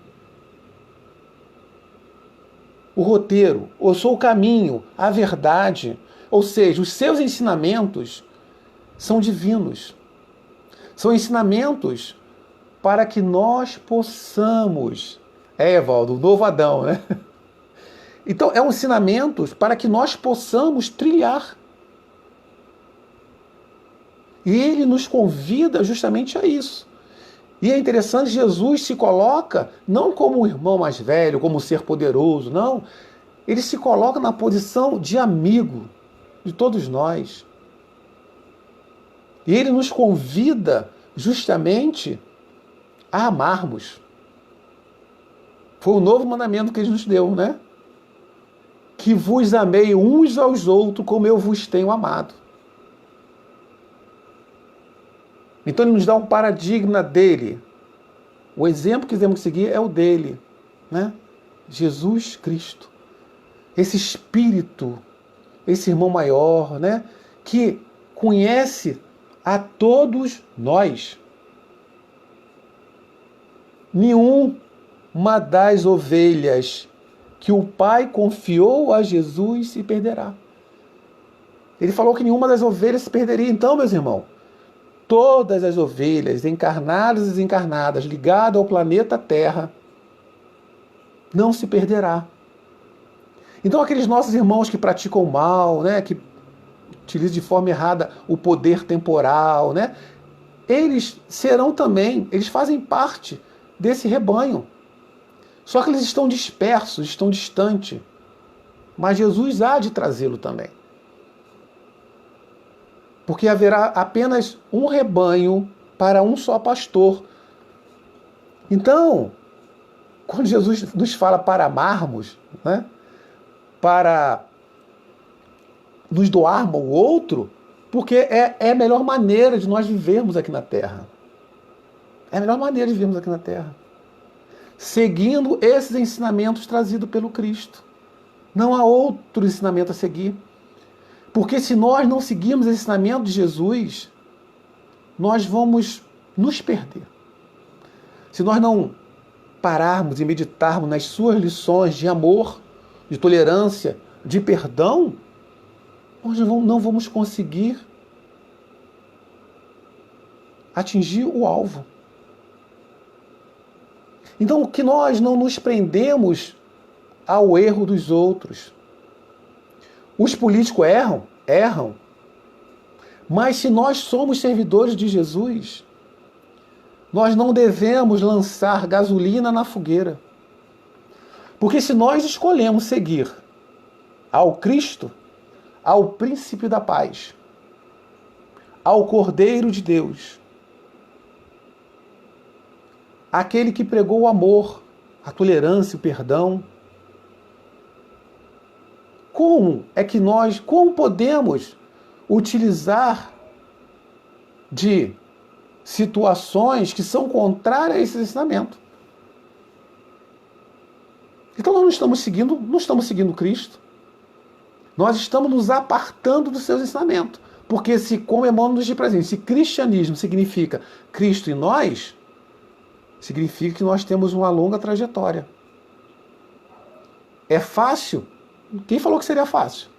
O roteiro, eu sou o caminho, a verdade. Ou seja, os seus ensinamentos são divinos. São ensinamentos para que nós possamos... Evaldo, o novo Adão, né? Então, é um ensinamento para que nós possamos trilhar. E ele nos convida justamente a isso. E é interessante, Jesus se coloca não como um irmão mais velho, como um ser poderoso, não. Ele se coloca na posição de amigo de todos nós. E ele nos convida justamente a amarmos. Foi o novo mandamento que ele nos deu, né? Que vos amei uns aos outros como eu vos tenho amado. Então ele nos dá um paradigma dele. O exemplo que temos que seguir é o dele, né? Jesus Cristo. Esse Espírito, esse irmão maior, né? Que conhece a todos nós. Nenhuma das ovelhas que o Pai confiou a Jesus se perderá. Ele falou que nenhuma das ovelhas se perderia. Então, meus irmãos, todas as ovelhas, encarnadas e desencarnadas, ligadas ao planeta Terra, não se perderá. Então, aqueles nossos irmãos que praticam o mal, né, que utilizam de forma errada o poder temporal, né, eles serão também, eles fazem parte desse rebanho. Só que eles estão dispersos, estão distantes. Mas Jesus há de trazê-lo também. Porque haverá apenas um rebanho para um só pastor. Então, quando Jesus nos fala para amarmos, né, para nos doarmos ao outro, porque é a melhor maneira de nós vivermos aqui na Terra. É a melhor maneira de vivermos aqui na Terra. Seguindo esses ensinamentos trazidos pelo Cristo. Não há outro ensinamento a seguir. Porque se nós não seguirmos esse ensinamento de Jesus, nós vamos nos perder. Se nós não pararmos e meditarmos nas suas lições de amor, de tolerância, de perdão, nós não vamos conseguir atingir o alvo. Então, que nós não nos prendemos ao erro dos outros. Os políticos erram. Mas se nós somos servidores de Jesus, nós não devemos lançar gasolina na fogueira. Porque se nós escolhemos seguir ao Cristo, ao Príncipe da Paz, ao Cordeiro de Deus, aquele que pregou o amor, a tolerância, o perdão, como podemos utilizar de situações que são contrárias a esse ensinamento? Então nós não estamos seguindo Cristo. Nós estamos nos apartando dos seus ensinamentos. Porque se, como Emmanuel nos diz presente, se cristianismo significa Cristo em nós, significa que nós temos uma longa trajetória. É fácil? Quem falou que seria fácil?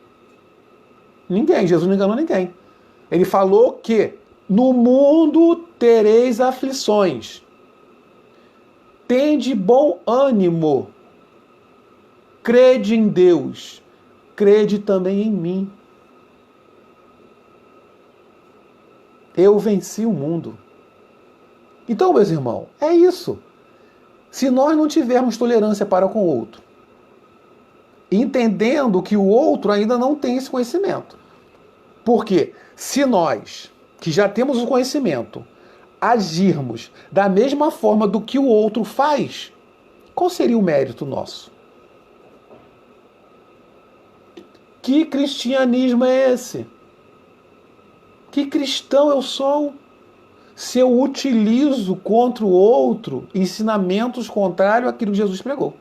Ninguém. Jesus não enganou ninguém. Ele falou que no mundo tereis aflições. Tende bom ânimo. Crede em Deus. Crede também em mim. Eu venci o mundo. Então, meus irmãos, é isso. Se nós não tivermos tolerância para com o outro, entendendo que o outro ainda não tem esse conhecimento. Porque se nós, que já temos o conhecimento, agirmos da mesma forma do que o outro faz, qual seria o mérito nosso? Que cristianismo é esse? Que cristão eu sou? Se eu utilizo contra o outro ensinamentos contrários àquilo que Jesus pregou.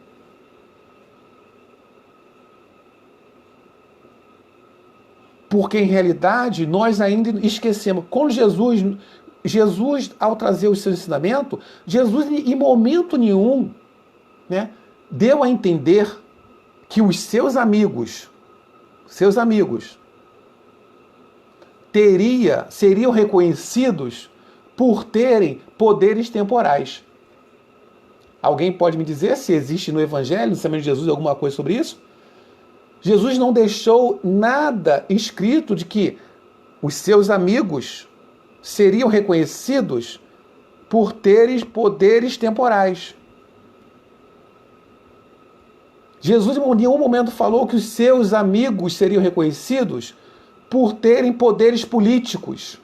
Porque, em realidade, nós ainda esquecemos. Quando Jesus, ao trazer o seu ensinamento, Jesus, em momento nenhum, né, deu a entender que os seus amigos, seriam reconhecidos por terem poderes temporais. Alguém pode me dizer se existe no Evangelho, no ensinamento de Jesus, alguma coisa sobre isso? Jesus não deixou nada escrito de que os seus amigos seriam reconhecidos por terem poderes temporais. Jesus em nenhum momento falou que os seus amigos seriam reconhecidos por terem poderes políticos,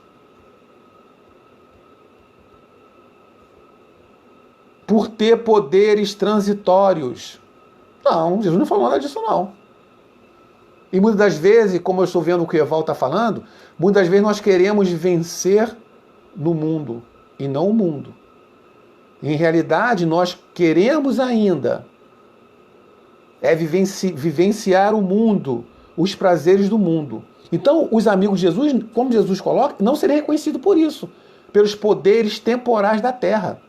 por ter poderes transitórios. Não, Jesus não falou nada disso não. E muitas das vezes, como eu estou vendo o que o Eval está falando, muitas das vezes nós queremos vencer no mundo e não o mundo. Em realidade, nós queremos ainda vivenciar o mundo, os prazeres do mundo. Então, os amigos de Jesus, como Jesus coloca, não seriam reconhecidos por isso, pelos poderes temporais da terra.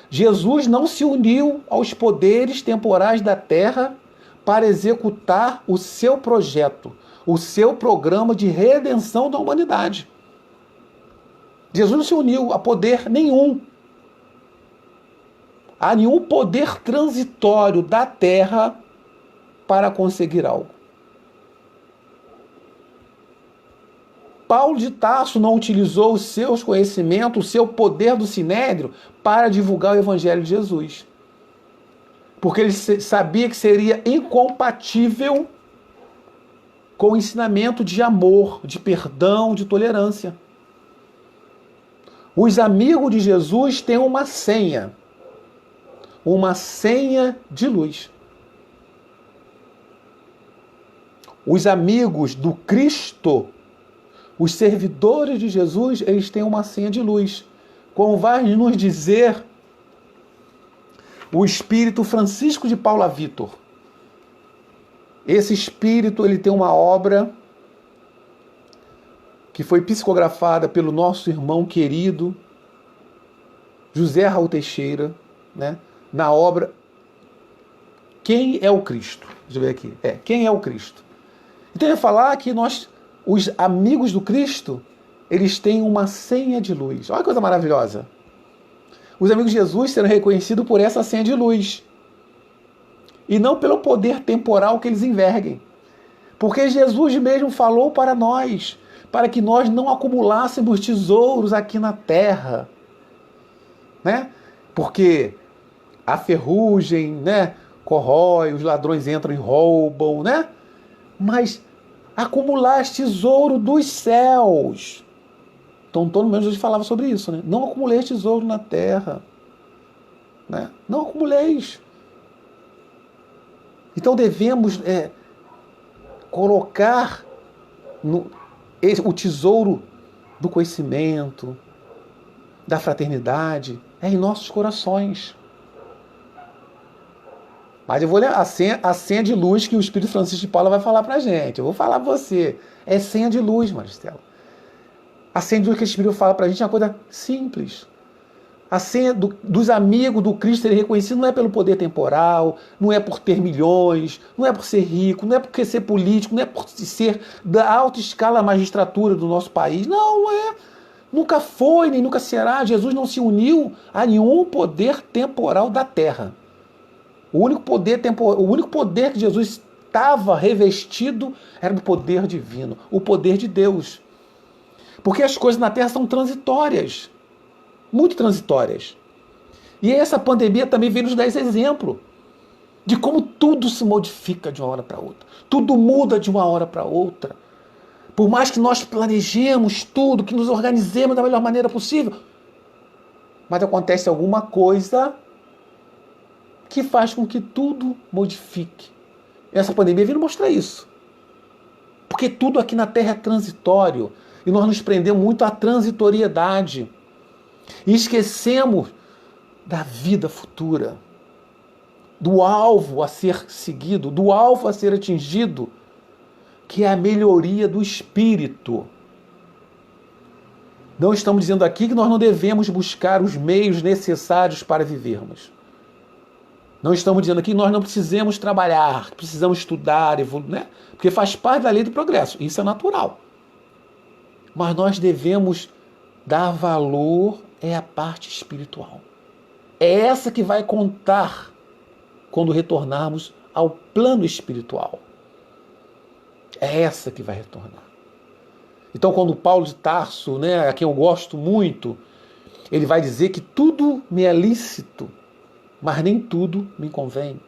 Jesus não se uniu aos poderes temporais da terra para executar o seu projeto, o seu programa de redenção da humanidade. Jesus não se uniu a poder nenhum, a nenhum poder transitório da terra para conseguir algo. Paulo de Tarso não utilizou os seus conhecimentos, o seu poder do sinédrio para divulgar o evangelho de Jesus. Porque ele sabia que seria incompatível com o ensinamento de amor, de perdão, de tolerância. Os amigos de Jesus têm uma senha de luz. Os amigos do Cristo, os servidores de Jesus, eles têm uma senha de luz. Como vai nos dizer o espírito Francisco de Paula Vitor. Esse espírito, ele tem uma obra que foi psicografada pelo nosso irmão querido José Raul Teixeira, né? Na obra Quem é o Cristo? Deixa eu ver aqui. Quem é o Cristo? Então ele vai falar que os amigos do Cristo, eles têm uma senha de luz. Olha que coisa maravilhosa. Os amigos de Jesus serão reconhecidos por essa senha de luz. E não pelo poder temporal que eles enverguem. Porque Jesus mesmo falou para nós, para que nós não acumulássemos tesouros aqui na terra. Né? Porque a ferrugem, né, corrói, os ladrões entram e roubam, né? Mas acumular tesouro dos céus. Então, todo mundo Jesus falava sobre isso, né? Não acumuleis tesouro na terra. Né? Não acumuleis. Então, devemos colocar o tesouro do conhecimento, da fraternidade, em nossos corações. Mas eu vou ler a senha de luz que o Espírito Francisco de Paula vai falar pra gente. Eu vou falar pra você. É senha de luz, Maristela. A senha de luz que o Espírito fala pra gente é uma coisa simples. A senha dos amigos do Cristo serem reconhecidos não é pelo poder temporal, não é por ter milhões, não é por ser rico, não é por ser político, não é por ser da alta escala magistratura do nosso país. Não é. Nunca foi, nem nunca será. Jesus não se uniu a nenhum poder temporal da terra. O único poder que Jesus estava revestido era o poder divino, o poder de Deus. Porque as coisas na terra são transitórias, muito transitórias. E essa pandemia também veio nos dar esse exemplo de como tudo se modifica de uma hora para outra. Tudo muda de uma hora para outra. Por mais que nós planejemos tudo, que nos organizemos da melhor maneira possível, mas acontece alguma coisa que faz com que tudo modifique. Essa pandemia veio mostrar isso. Porque tudo aqui na Terra é transitório e nós nos prendemos muito à transitoriedade e esquecemos da vida futura, do alvo a ser seguido, do alvo a ser atingido, que é a melhoria do espírito. Não estamos dizendo aqui que nós não devemos buscar os meios necessários para vivermos. Não estamos dizendo aqui que nós não precisamos trabalhar, que precisamos estudar, evoluir, né? Porque faz parte da lei do progresso, isso é natural. Mas nós devemos dar valor à parte espiritual. É essa que vai contar quando retornarmos ao plano espiritual. É essa que vai retornar. Então, quando Paulo de Tarso, né, a quem eu gosto muito, Ele vai dizer que tudo me é lícito, mas nem tudo me convém.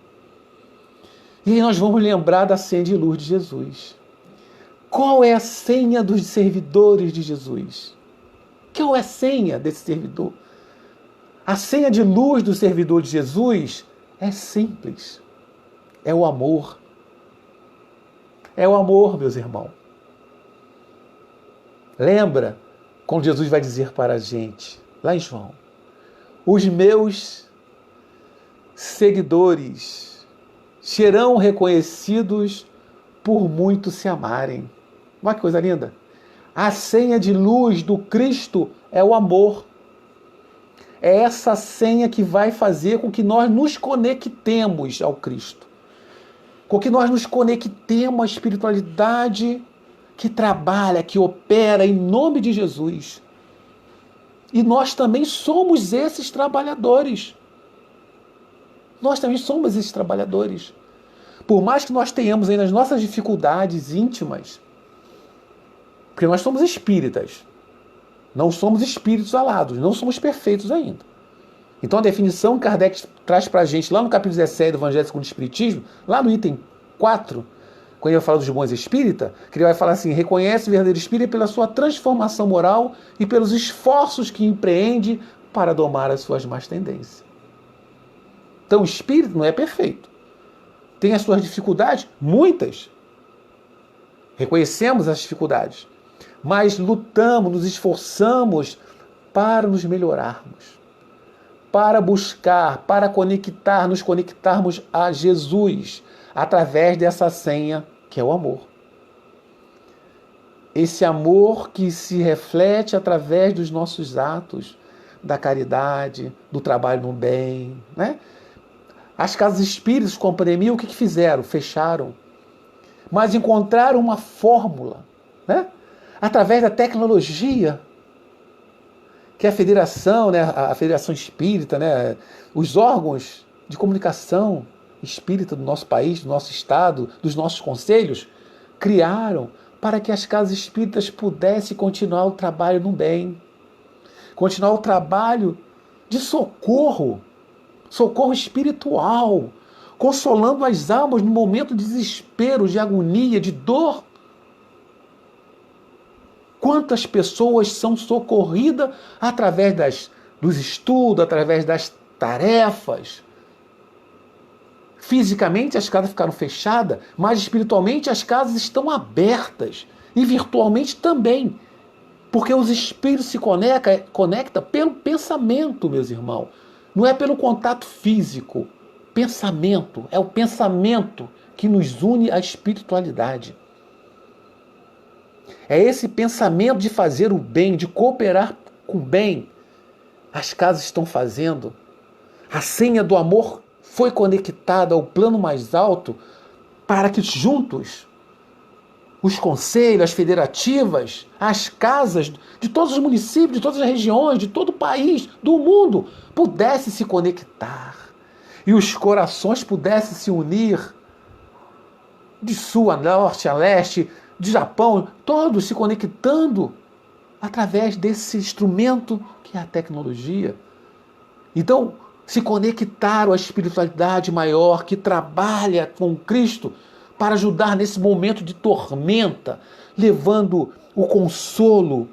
E aí nós vamos lembrar da senha de luz de Jesus. Qual é a senha dos servidores de Jesus? Qual é a senha desse servidor? A senha de luz do servidor de Jesus é simples. É o amor. É o amor, meus irmãos. Lembra quando Jesus vai dizer para a gente, lá em João, os meus seguidores serão reconhecidos por muito se amarem. Olha que coisa linda. A senha de luz do Cristo é o amor. É essa senha que vai fazer com que nós nos conectemos ao Cristo. Com que nós nos conectemos à espiritualidade que trabalha, que opera em nome de Jesus. E nós também somos esses trabalhadores. Nós também somos esses trabalhadores. Por mais que nós tenhamos ainda as nossas dificuldades íntimas, porque nós somos espíritas, não somos espíritos alados, não somos perfeitos ainda. Então a definição que Kardec traz para a gente lá no capítulo 17 do Evangelho segundo o Espiritismo, lá no item 4, quando ele vai falar dos bons espíritas, que ele vai falar assim, reconhece o verdadeiro espírita pela sua transformação moral e pelos esforços que empreende para domar as suas más tendências. Então o espírito não é perfeito. Tem as suas dificuldades, muitas. Reconhecemos as dificuldades, mas lutamos, nos esforçamos para nos melhorarmos, para buscar, para conectar, nos conectarmos a Jesus através dessa senha que é o amor. Esse amor que se reflete através dos nossos atos, da caridade, do trabalho no bem, né? As casas espíritas com a pandemia, o que fizeram? Fecharam. Mas encontraram uma fórmula, né? Através da tecnologia, que é a federação, né? A Federação Espírita, né? Os órgãos de comunicação espírita do nosso país, do nosso estado, dos nossos conselhos, criaram para que as casas espíritas pudessem continuar o trabalho no bem, continuar o trabalho de socorro, socorro espiritual, consolando as almas no momento de desespero, de agonia, de dor. Quantas pessoas são socorridas através dos estudos, através das tarefas. Fisicamente as casas ficaram fechadas, mas espiritualmente as casas estão abertas e virtualmente também. Porque os espíritos se conectam pelo pensamento, meus irmãos. Não é pelo contato físico. Pensamento. É o pensamento que nos une à espiritualidade. É esse pensamento de fazer o bem, de cooperar com o bem. As casas estão fazendo. A senha do amor foi conectada ao plano mais alto para que juntos os conselhos, as federativas, as casas de todos os municípios, de todas as regiões, de todo o país, do mundo, pudessem se conectar e os corações pudessem se unir de sul a norte, a leste, de Japão, todos se conectando através desse instrumento que é a tecnologia. Então, se conectaram à espiritualidade maior que trabalha com Cristo para ajudar nesse momento de tormenta, levando o consolo,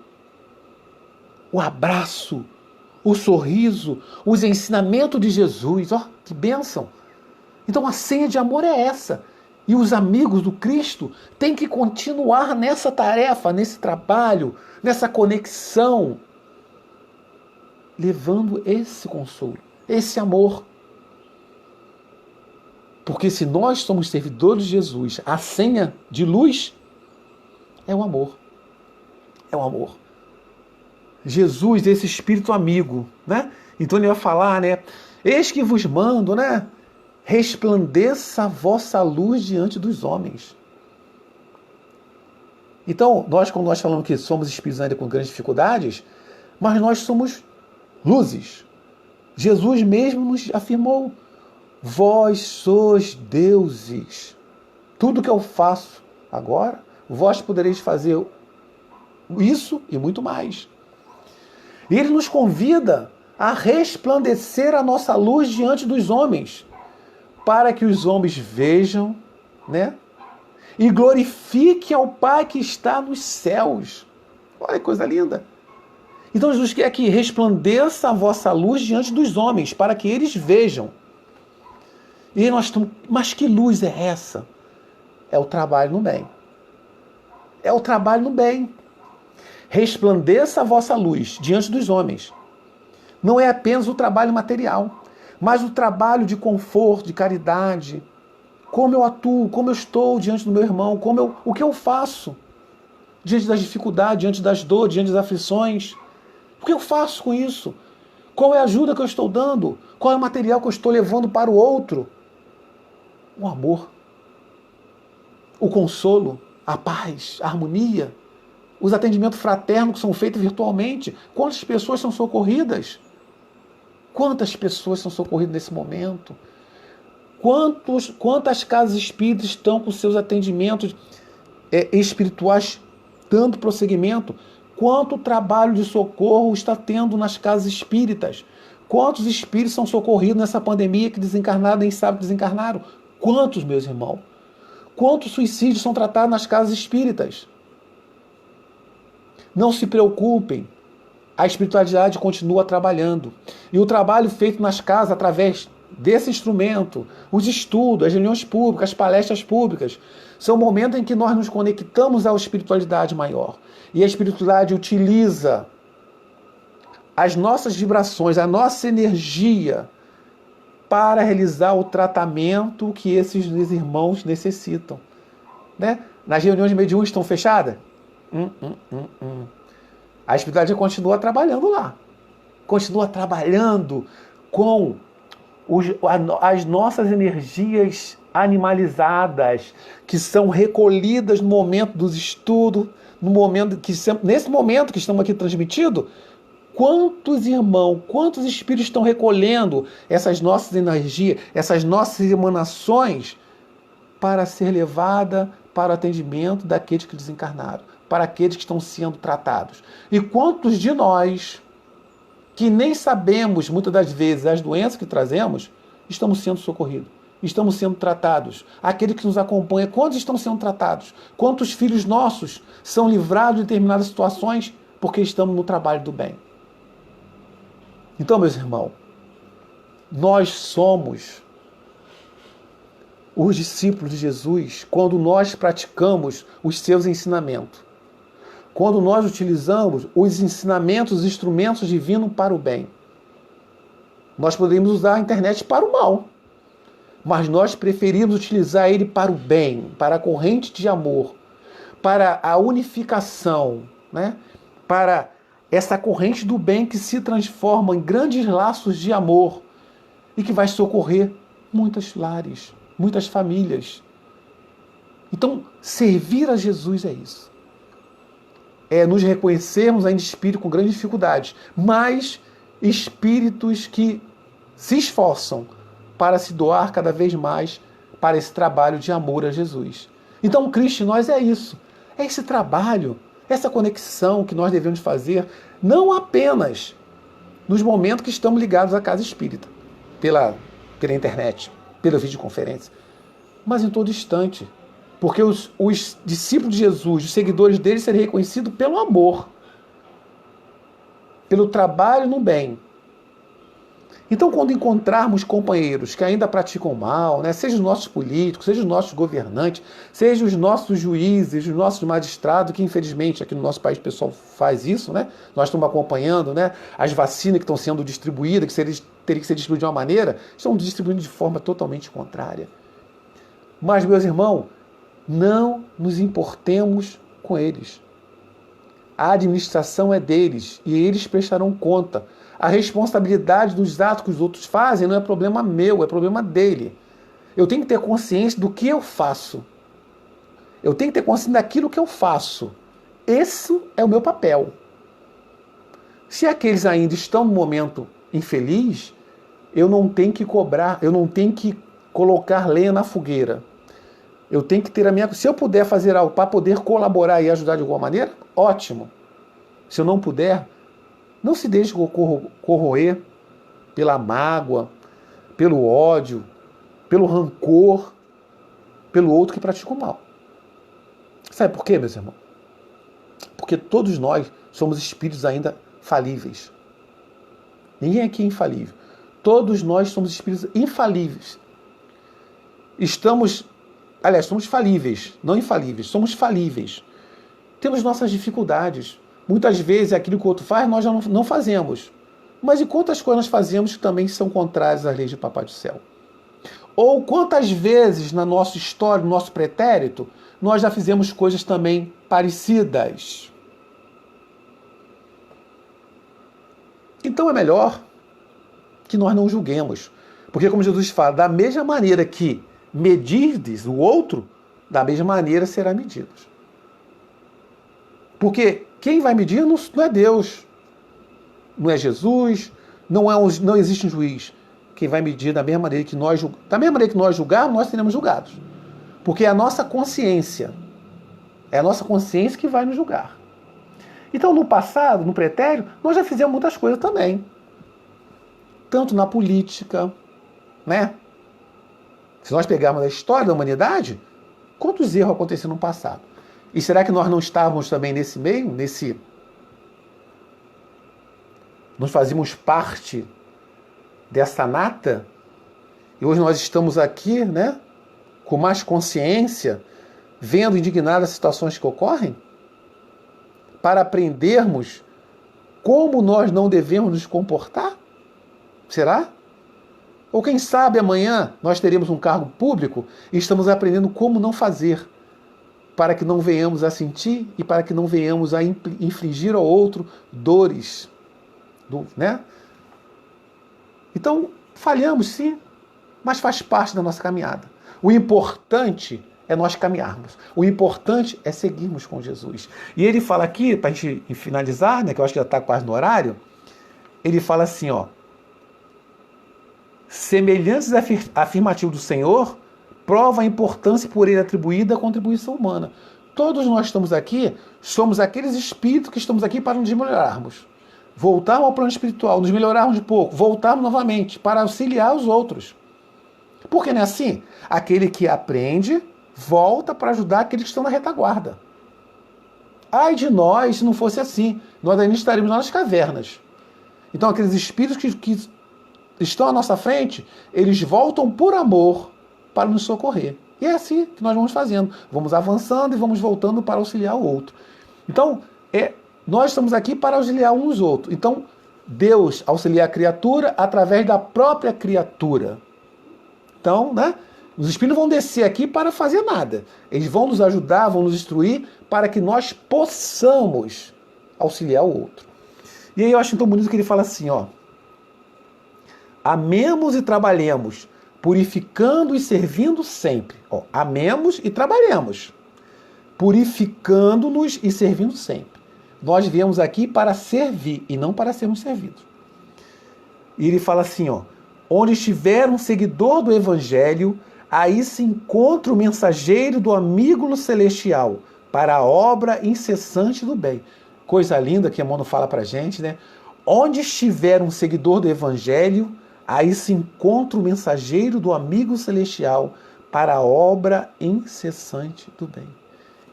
o abraço, o sorriso, os ensinamentos de Jesus. Ó, que bênção! Então a senha de amor é essa. E os amigos do Cristo têm que continuar nessa tarefa, nesse trabalho, nessa conexão, levando esse consolo, esse amor. Porque se nós somos servidores de Jesus, a senha de luz é o amor. É o amor. Jesus, esse espírito amigo, né? Então ele vai falar, né? Eis que vos mando, né? Resplandeça a vossa luz diante dos homens. Então, quando nós falamos que somos espíritos ainda com grandes dificuldades, mas nós somos luzes. Jesus mesmo nos afirmou: vós sois deuses. Tudo que eu faço agora, vós podereis fazer isso e muito mais. E ele nos convida a resplandecer a nossa luz diante dos homens, para que os homens vejam, né? E glorifiquem ao Pai que está nos céus. Olha que coisa linda. Então Jesus quer que resplandeça a vossa luz diante dos homens, para que eles vejam. E aí nós estamos, mas que luz é essa? É o trabalho no bem. É o trabalho no bem. Resplandeça a vossa luz diante dos homens. Não é apenas o trabalho material, mas o trabalho de conforto, de caridade. Como eu atuo, como eu estou diante do meu irmão, o que eu faço diante das dificuldades, diante das dores, diante das aflições. O que eu faço com isso? Qual é a ajuda que eu estou dando? Qual é o material que eu estou levando para o outro? O amor, o consolo, a paz, a harmonia, os atendimentos fraternos que são feitos virtualmente. Quantas pessoas são socorridas? Quantas pessoas são socorridas nesse momento? Quantas casas espíritas estão com seus atendimentos espirituais dando prosseguimento? Quanto trabalho de socorro está tendo nas casas espíritas? Quantos espíritos são socorridos nessa pandemia que desencarnaram nem sabem que desencarnaram? Quantos, meus irmãos? Quantos suicídios são tratados nas casas espíritas? Não se preocupem, a espiritualidade continua trabalhando. E o trabalho feito nas casas através desse instrumento, os estudos, as reuniões públicas, as palestras públicas, são momentos em que nós nos conectamos à espiritualidade maior. E a espiritualidade utiliza as nossas vibrações, a nossa energia para realizar o tratamento que esses irmãos necessitam. Né? Nas reuniões mediúnicas estão fechadas? A espiritualidade continua trabalhando lá. Continua trabalhando com as nossas energias animalizadas, que são recolhidas no momento dos estudos, nesse momento que estamos aqui transmitindo. Quantos irmãos, quantos espíritos estão recolhendo essas nossas energias, essas nossas emanações para ser levada para o atendimento daqueles que desencarnaram, para aqueles que estão sendo tratados. E quantos de nós, que nem sabemos muitas das vezes as doenças que trazemos, estamos sendo socorridos, estamos sendo tratados. Aqueles que nos acompanham, quantos estão sendo tratados? Quantos filhos nossos são livrados de determinadas situações porque estamos no trabalho do bem? Então, meus irmãos, nós somos os discípulos de Jesus quando nós praticamos os seus ensinamentos. Quando nós utilizamos os ensinamentos, os instrumentos divinos para o bem. Nós poderíamos usar a internet para o mal, mas nós preferimos utilizar ele para o bem, para a corrente de amor, para a unificação, né? Para essa corrente do bem que se transforma em grandes laços de amor e que vai socorrer muitos lares, muitas famílias. Então, servir a Jesus é isso. É nos reconhecermos ainda espírito com grandes dificuldades, mas espíritos que se esforçam para se doar cada vez mais para esse trabalho de amor a Jesus. Então, o Cristo em nós é isso. É esse trabalho, essa conexão que nós devemos fazer, não apenas nos momentos que estamos ligados à casa espírita, pela internet, pela videoconferência, mas em todo instante. Porque os discípulos de Jesus, os seguidores dele, serão reconhecidos pelo amor, pelo trabalho no bem. Então, quando encontrarmos companheiros que ainda praticam mal, né, seja os nossos políticos, seja os nossos governantes, seja os nossos juízes, os nossos magistrados, que infelizmente aqui no nosso país o pessoal faz isso, né? Nós estamos acompanhando, né, as vacinas que estão sendo distribuídas, que teriam que ser distribuídas de uma maneira, estão distribuindo de forma totalmente contrária. Mas, meus irmãos, não nos importemos com eles. A administração é deles e eles prestarão conta. A responsabilidade dos atos que os outros fazem não é problema meu, é problema dele. Eu tenho que ter consciência do que eu faço. Eu tenho que ter consciência daquilo que eu faço. Esse é o meu papel. Se aqueles ainda estão no momento infeliz, eu não tenho que cobrar, eu não tenho que colocar lenha na fogueira. Eu tenho que ter a minha... Se eu puder fazer algo para poder colaborar e ajudar de alguma maneira, ótimo. Se eu não puder, Não se deixe corroer pela mágoa, pelo ódio, pelo rancor, pelo outro que pratica o mal. Sabe por quê, meus irmãos? Porque todos nós somos espíritos ainda falíveis. Ninguém aqui é infalível. Todos nós somos espíritos infalíveis. Somos falíveis, não infalíveis, somos falíveis. Temos nossas dificuldades. Muitas vezes aquilo que o outro faz, nós já não fazemos. Mas e quantas coisas nós fazemos que também são contrárias às leis de Papai do Céu? Ou quantas vezes na nossa história, no nosso pretérito, nós já fizemos coisas também parecidas? Então é melhor que nós não julguemos. Porque como Jesus fala, da mesma maneira que medirdes o outro, da mesma maneira será medido. Porque quem vai medir não é Deus, não é Jesus, não existe um juiz. Quem vai medir da mesma maneira que nós julgarmos, nós seremos julgados. Porque é a nossa consciência. É a nossa consciência que vai nos julgar. Então, no passado, no pretérito, nós já fizemos muitas coisas também. Tanto na política, né? Se nós pegarmos a história da humanidade, quantos erros aconteceram no passado? E será que nós não estávamos também nesse meio? Nós fazíamos parte dessa nata? E hoje nós estamos aqui, né? Com mais consciência, vendo indignadas as situações que ocorrem? Para aprendermos como nós não devemos nos comportar? Será? Ou quem sabe amanhã nós teremos um cargo público e estamos aprendendo como não fazer, para que não venhamos a sentir e para que não venhamos a infligir ao outro dores, né? Então, falhamos sim, mas faz parte da nossa caminhada. O importante é nós caminharmos. O importante é seguirmos com Jesus. E ele fala aqui, para a gente finalizar, né, que eu acho que já está quase no horário, ele fala assim, ó, semelhantes afirmativos do Senhor prova a importância por ele atribuída à contribuição humana. Todos nós estamos aqui, somos aqueles espíritos que estamos aqui para nos melhorarmos. Voltarmos ao plano espiritual, nos melhorarmos de pouco, voltarmos novamente para auxiliar os outros. Porque não é assim? Aquele que aprende, volta para ajudar aqueles que estão na retaguarda. Ai de nós, se não fosse assim, nós ainda estaríamos nas cavernas. Então aqueles espíritos que estão à nossa frente, eles voltam por amor para nos socorrer. E é assim que nós vamos fazendo. Vamos avançando e vamos voltando para auxiliar o outro. Então, nós estamos aqui para auxiliar uns aos outros. Então, Deus auxilia a criatura através da própria criatura. Então, né? Os espíritos vão descer aqui para fazer nada. Eles vão nos ajudar, vão nos instruir para que nós possamos auxiliar o outro. E aí eu acho tão bonito que ele fala assim, ó. Amemos e trabalhemos, purificando e servindo sempre. Ó, amemos e trabalhemos, purificando-nos e servindo sempre. Nós viemos aqui para servir e não para sermos servidos. E ele fala assim, ó, onde estiver um seguidor do Evangelho, aí se encontra o mensageiro do amigo celestial para a obra incessante do bem. Coisa linda que a Emmanuel fala para a gente, né? Onde estiver um seguidor do Evangelho, aí se encontra o mensageiro do amigo celestial para a obra incessante do bem.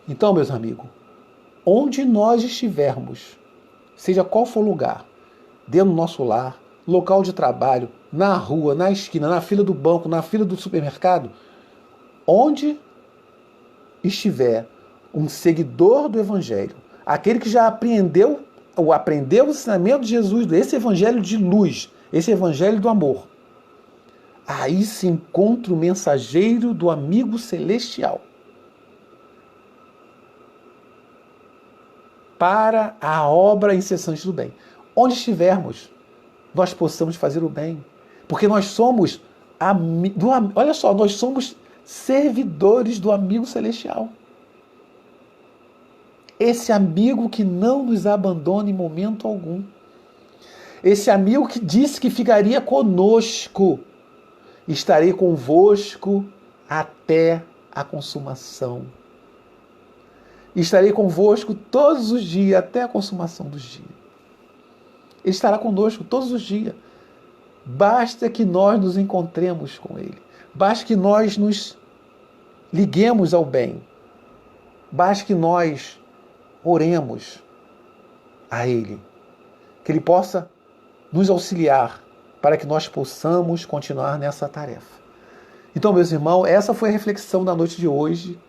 Então, meus amigos, onde nós estivermos, seja qual for o lugar, dentro do nosso lar, local de trabalho, na rua, na esquina, na fila do banco, na fila do supermercado, onde estiver um seguidor do Evangelho, aquele que já aprendeu o ensinamento de Jesus, esse Evangelho de luz, esse Evangelho do amor, aí se encontra o mensageiro do amigo celestial para a obra incessante do bem. Onde estivermos, nós possamos fazer o bem. Porque nós somos, olha só, nós somos servidores do amigo celestial. Esse amigo que não nos abandona em momento algum. Esse amigo que disse que ficaria conosco. Estarei convosco até a consumação. Estarei convosco todos os dias, até a consumação dos dias. Ele estará conosco todos os dias. Basta que nós nos encontremos com Ele. Basta que nós nos liguemos ao bem. Basta que nós oremos a Ele. Que Ele possa nos auxiliar para que nós possamos continuar nessa tarefa. Então, meus irmãos, essa foi a reflexão da noite de hoje,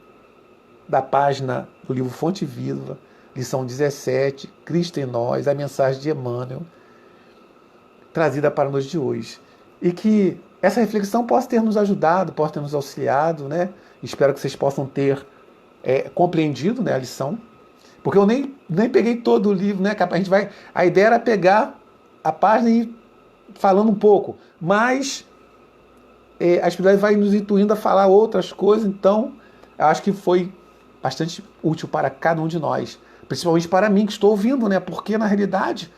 da página do livro Fonte Viva, lição 17, Cristo em Nós, a mensagem de Emmanuel, trazida para a noite de hoje. E que essa reflexão possa ter nos ajudado, possa ter nos auxiliado, né? Espero que vocês possam ter compreendido, né, a lição, porque eu nem peguei todo o livro, né? A ideia era pegar a página e ir falando um pouco, mas a espiritualidade vai nos intuindo a falar outras coisas, então eu acho que foi bastante útil para cada um de nós, principalmente para mim que estou ouvindo, né? Porque na realidade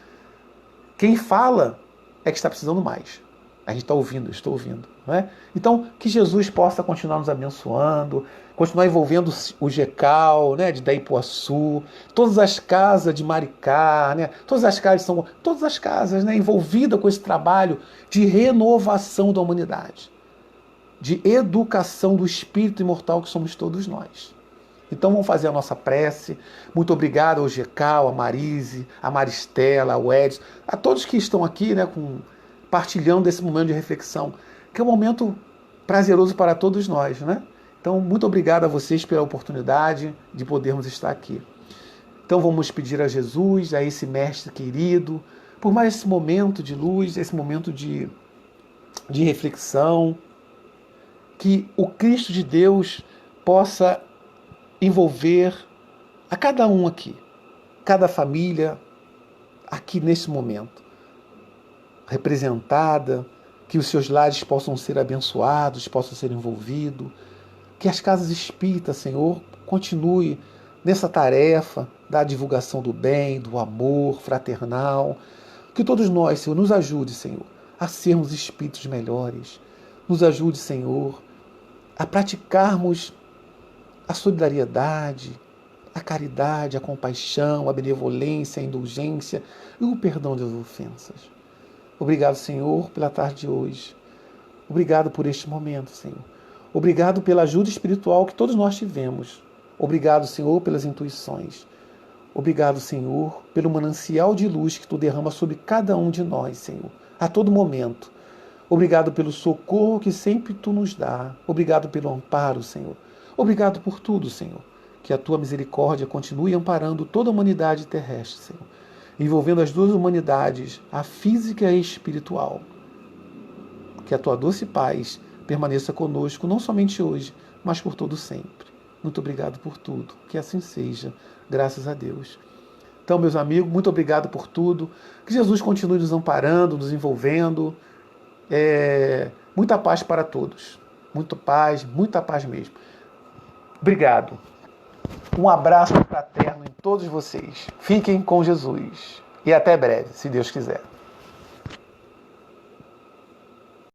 quem fala é que está precisando mais. A gente está ouvindo, eu estou ouvindo. Não é? Então, que Jesus possa continuar nos abençoando, continuar envolvendo o GECAL, né, de Daipuaçu, todas as casas de Maricá, né, todas as casas, né, envolvidas com esse trabalho de renovação da humanidade, de educação do espírito imortal que somos todos nós. Então vamos fazer a nossa prece. Muito obrigado ao GECAL, a Marise, a Maristela, ao Edson, a todos que estão aqui, né, partilhando desse momento de reflexão, que é um momento prazeroso para todos nós, né? Então, muito obrigado a vocês pela oportunidade de podermos estar aqui. Então, vamos pedir a Jesus, a esse mestre querido, por mais esse momento de luz, esse momento de reflexão, que o Cristo de Deus possa envolver a cada um aqui, cada família aqui nesse momento, representada, que os seus lares possam ser abençoados, possam ser envolvidos, que as casas espíritas, Senhor, continue nessa tarefa da divulgação do bem, do amor fraternal, que todos nós, Senhor, nos ajude, Senhor, a sermos espíritos melhores, nos ajude, Senhor, a praticarmos a solidariedade, a caridade, a compaixão, a benevolência, a indulgência e o perdão das ofensas. Obrigado, Senhor, pela tarde de hoje. Obrigado por este momento, Senhor. Obrigado pela ajuda espiritual que todos nós tivemos. Obrigado, Senhor, pelas intuições. Obrigado, Senhor, pelo manancial de luz que Tu derrama sobre cada um de nós, Senhor, a todo momento. Obrigado pelo socorro que sempre Tu nos dá. Obrigado pelo amparo, Senhor. Obrigado por tudo, Senhor. Que a Tua misericórdia continue amparando toda a humanidade terrestre, Senhor, envolvendo as duas humanidades, a física e a espiritual. Que a Tua doce paz permaneça conosco, não somente hoje, mas por todo sempre. Muito obrigado por tudo. Que assim seja, graças a Deus. Então, meus amigos, muito obrigado por tudo. Que Jesus continue nos amparando, nos envolvendo. Muita paz para todos. Muita paz mesmo. Obrigado. Um abraço fraterno em todos vocês. Fiquem com Jesus. E até breve, se Deus quiser.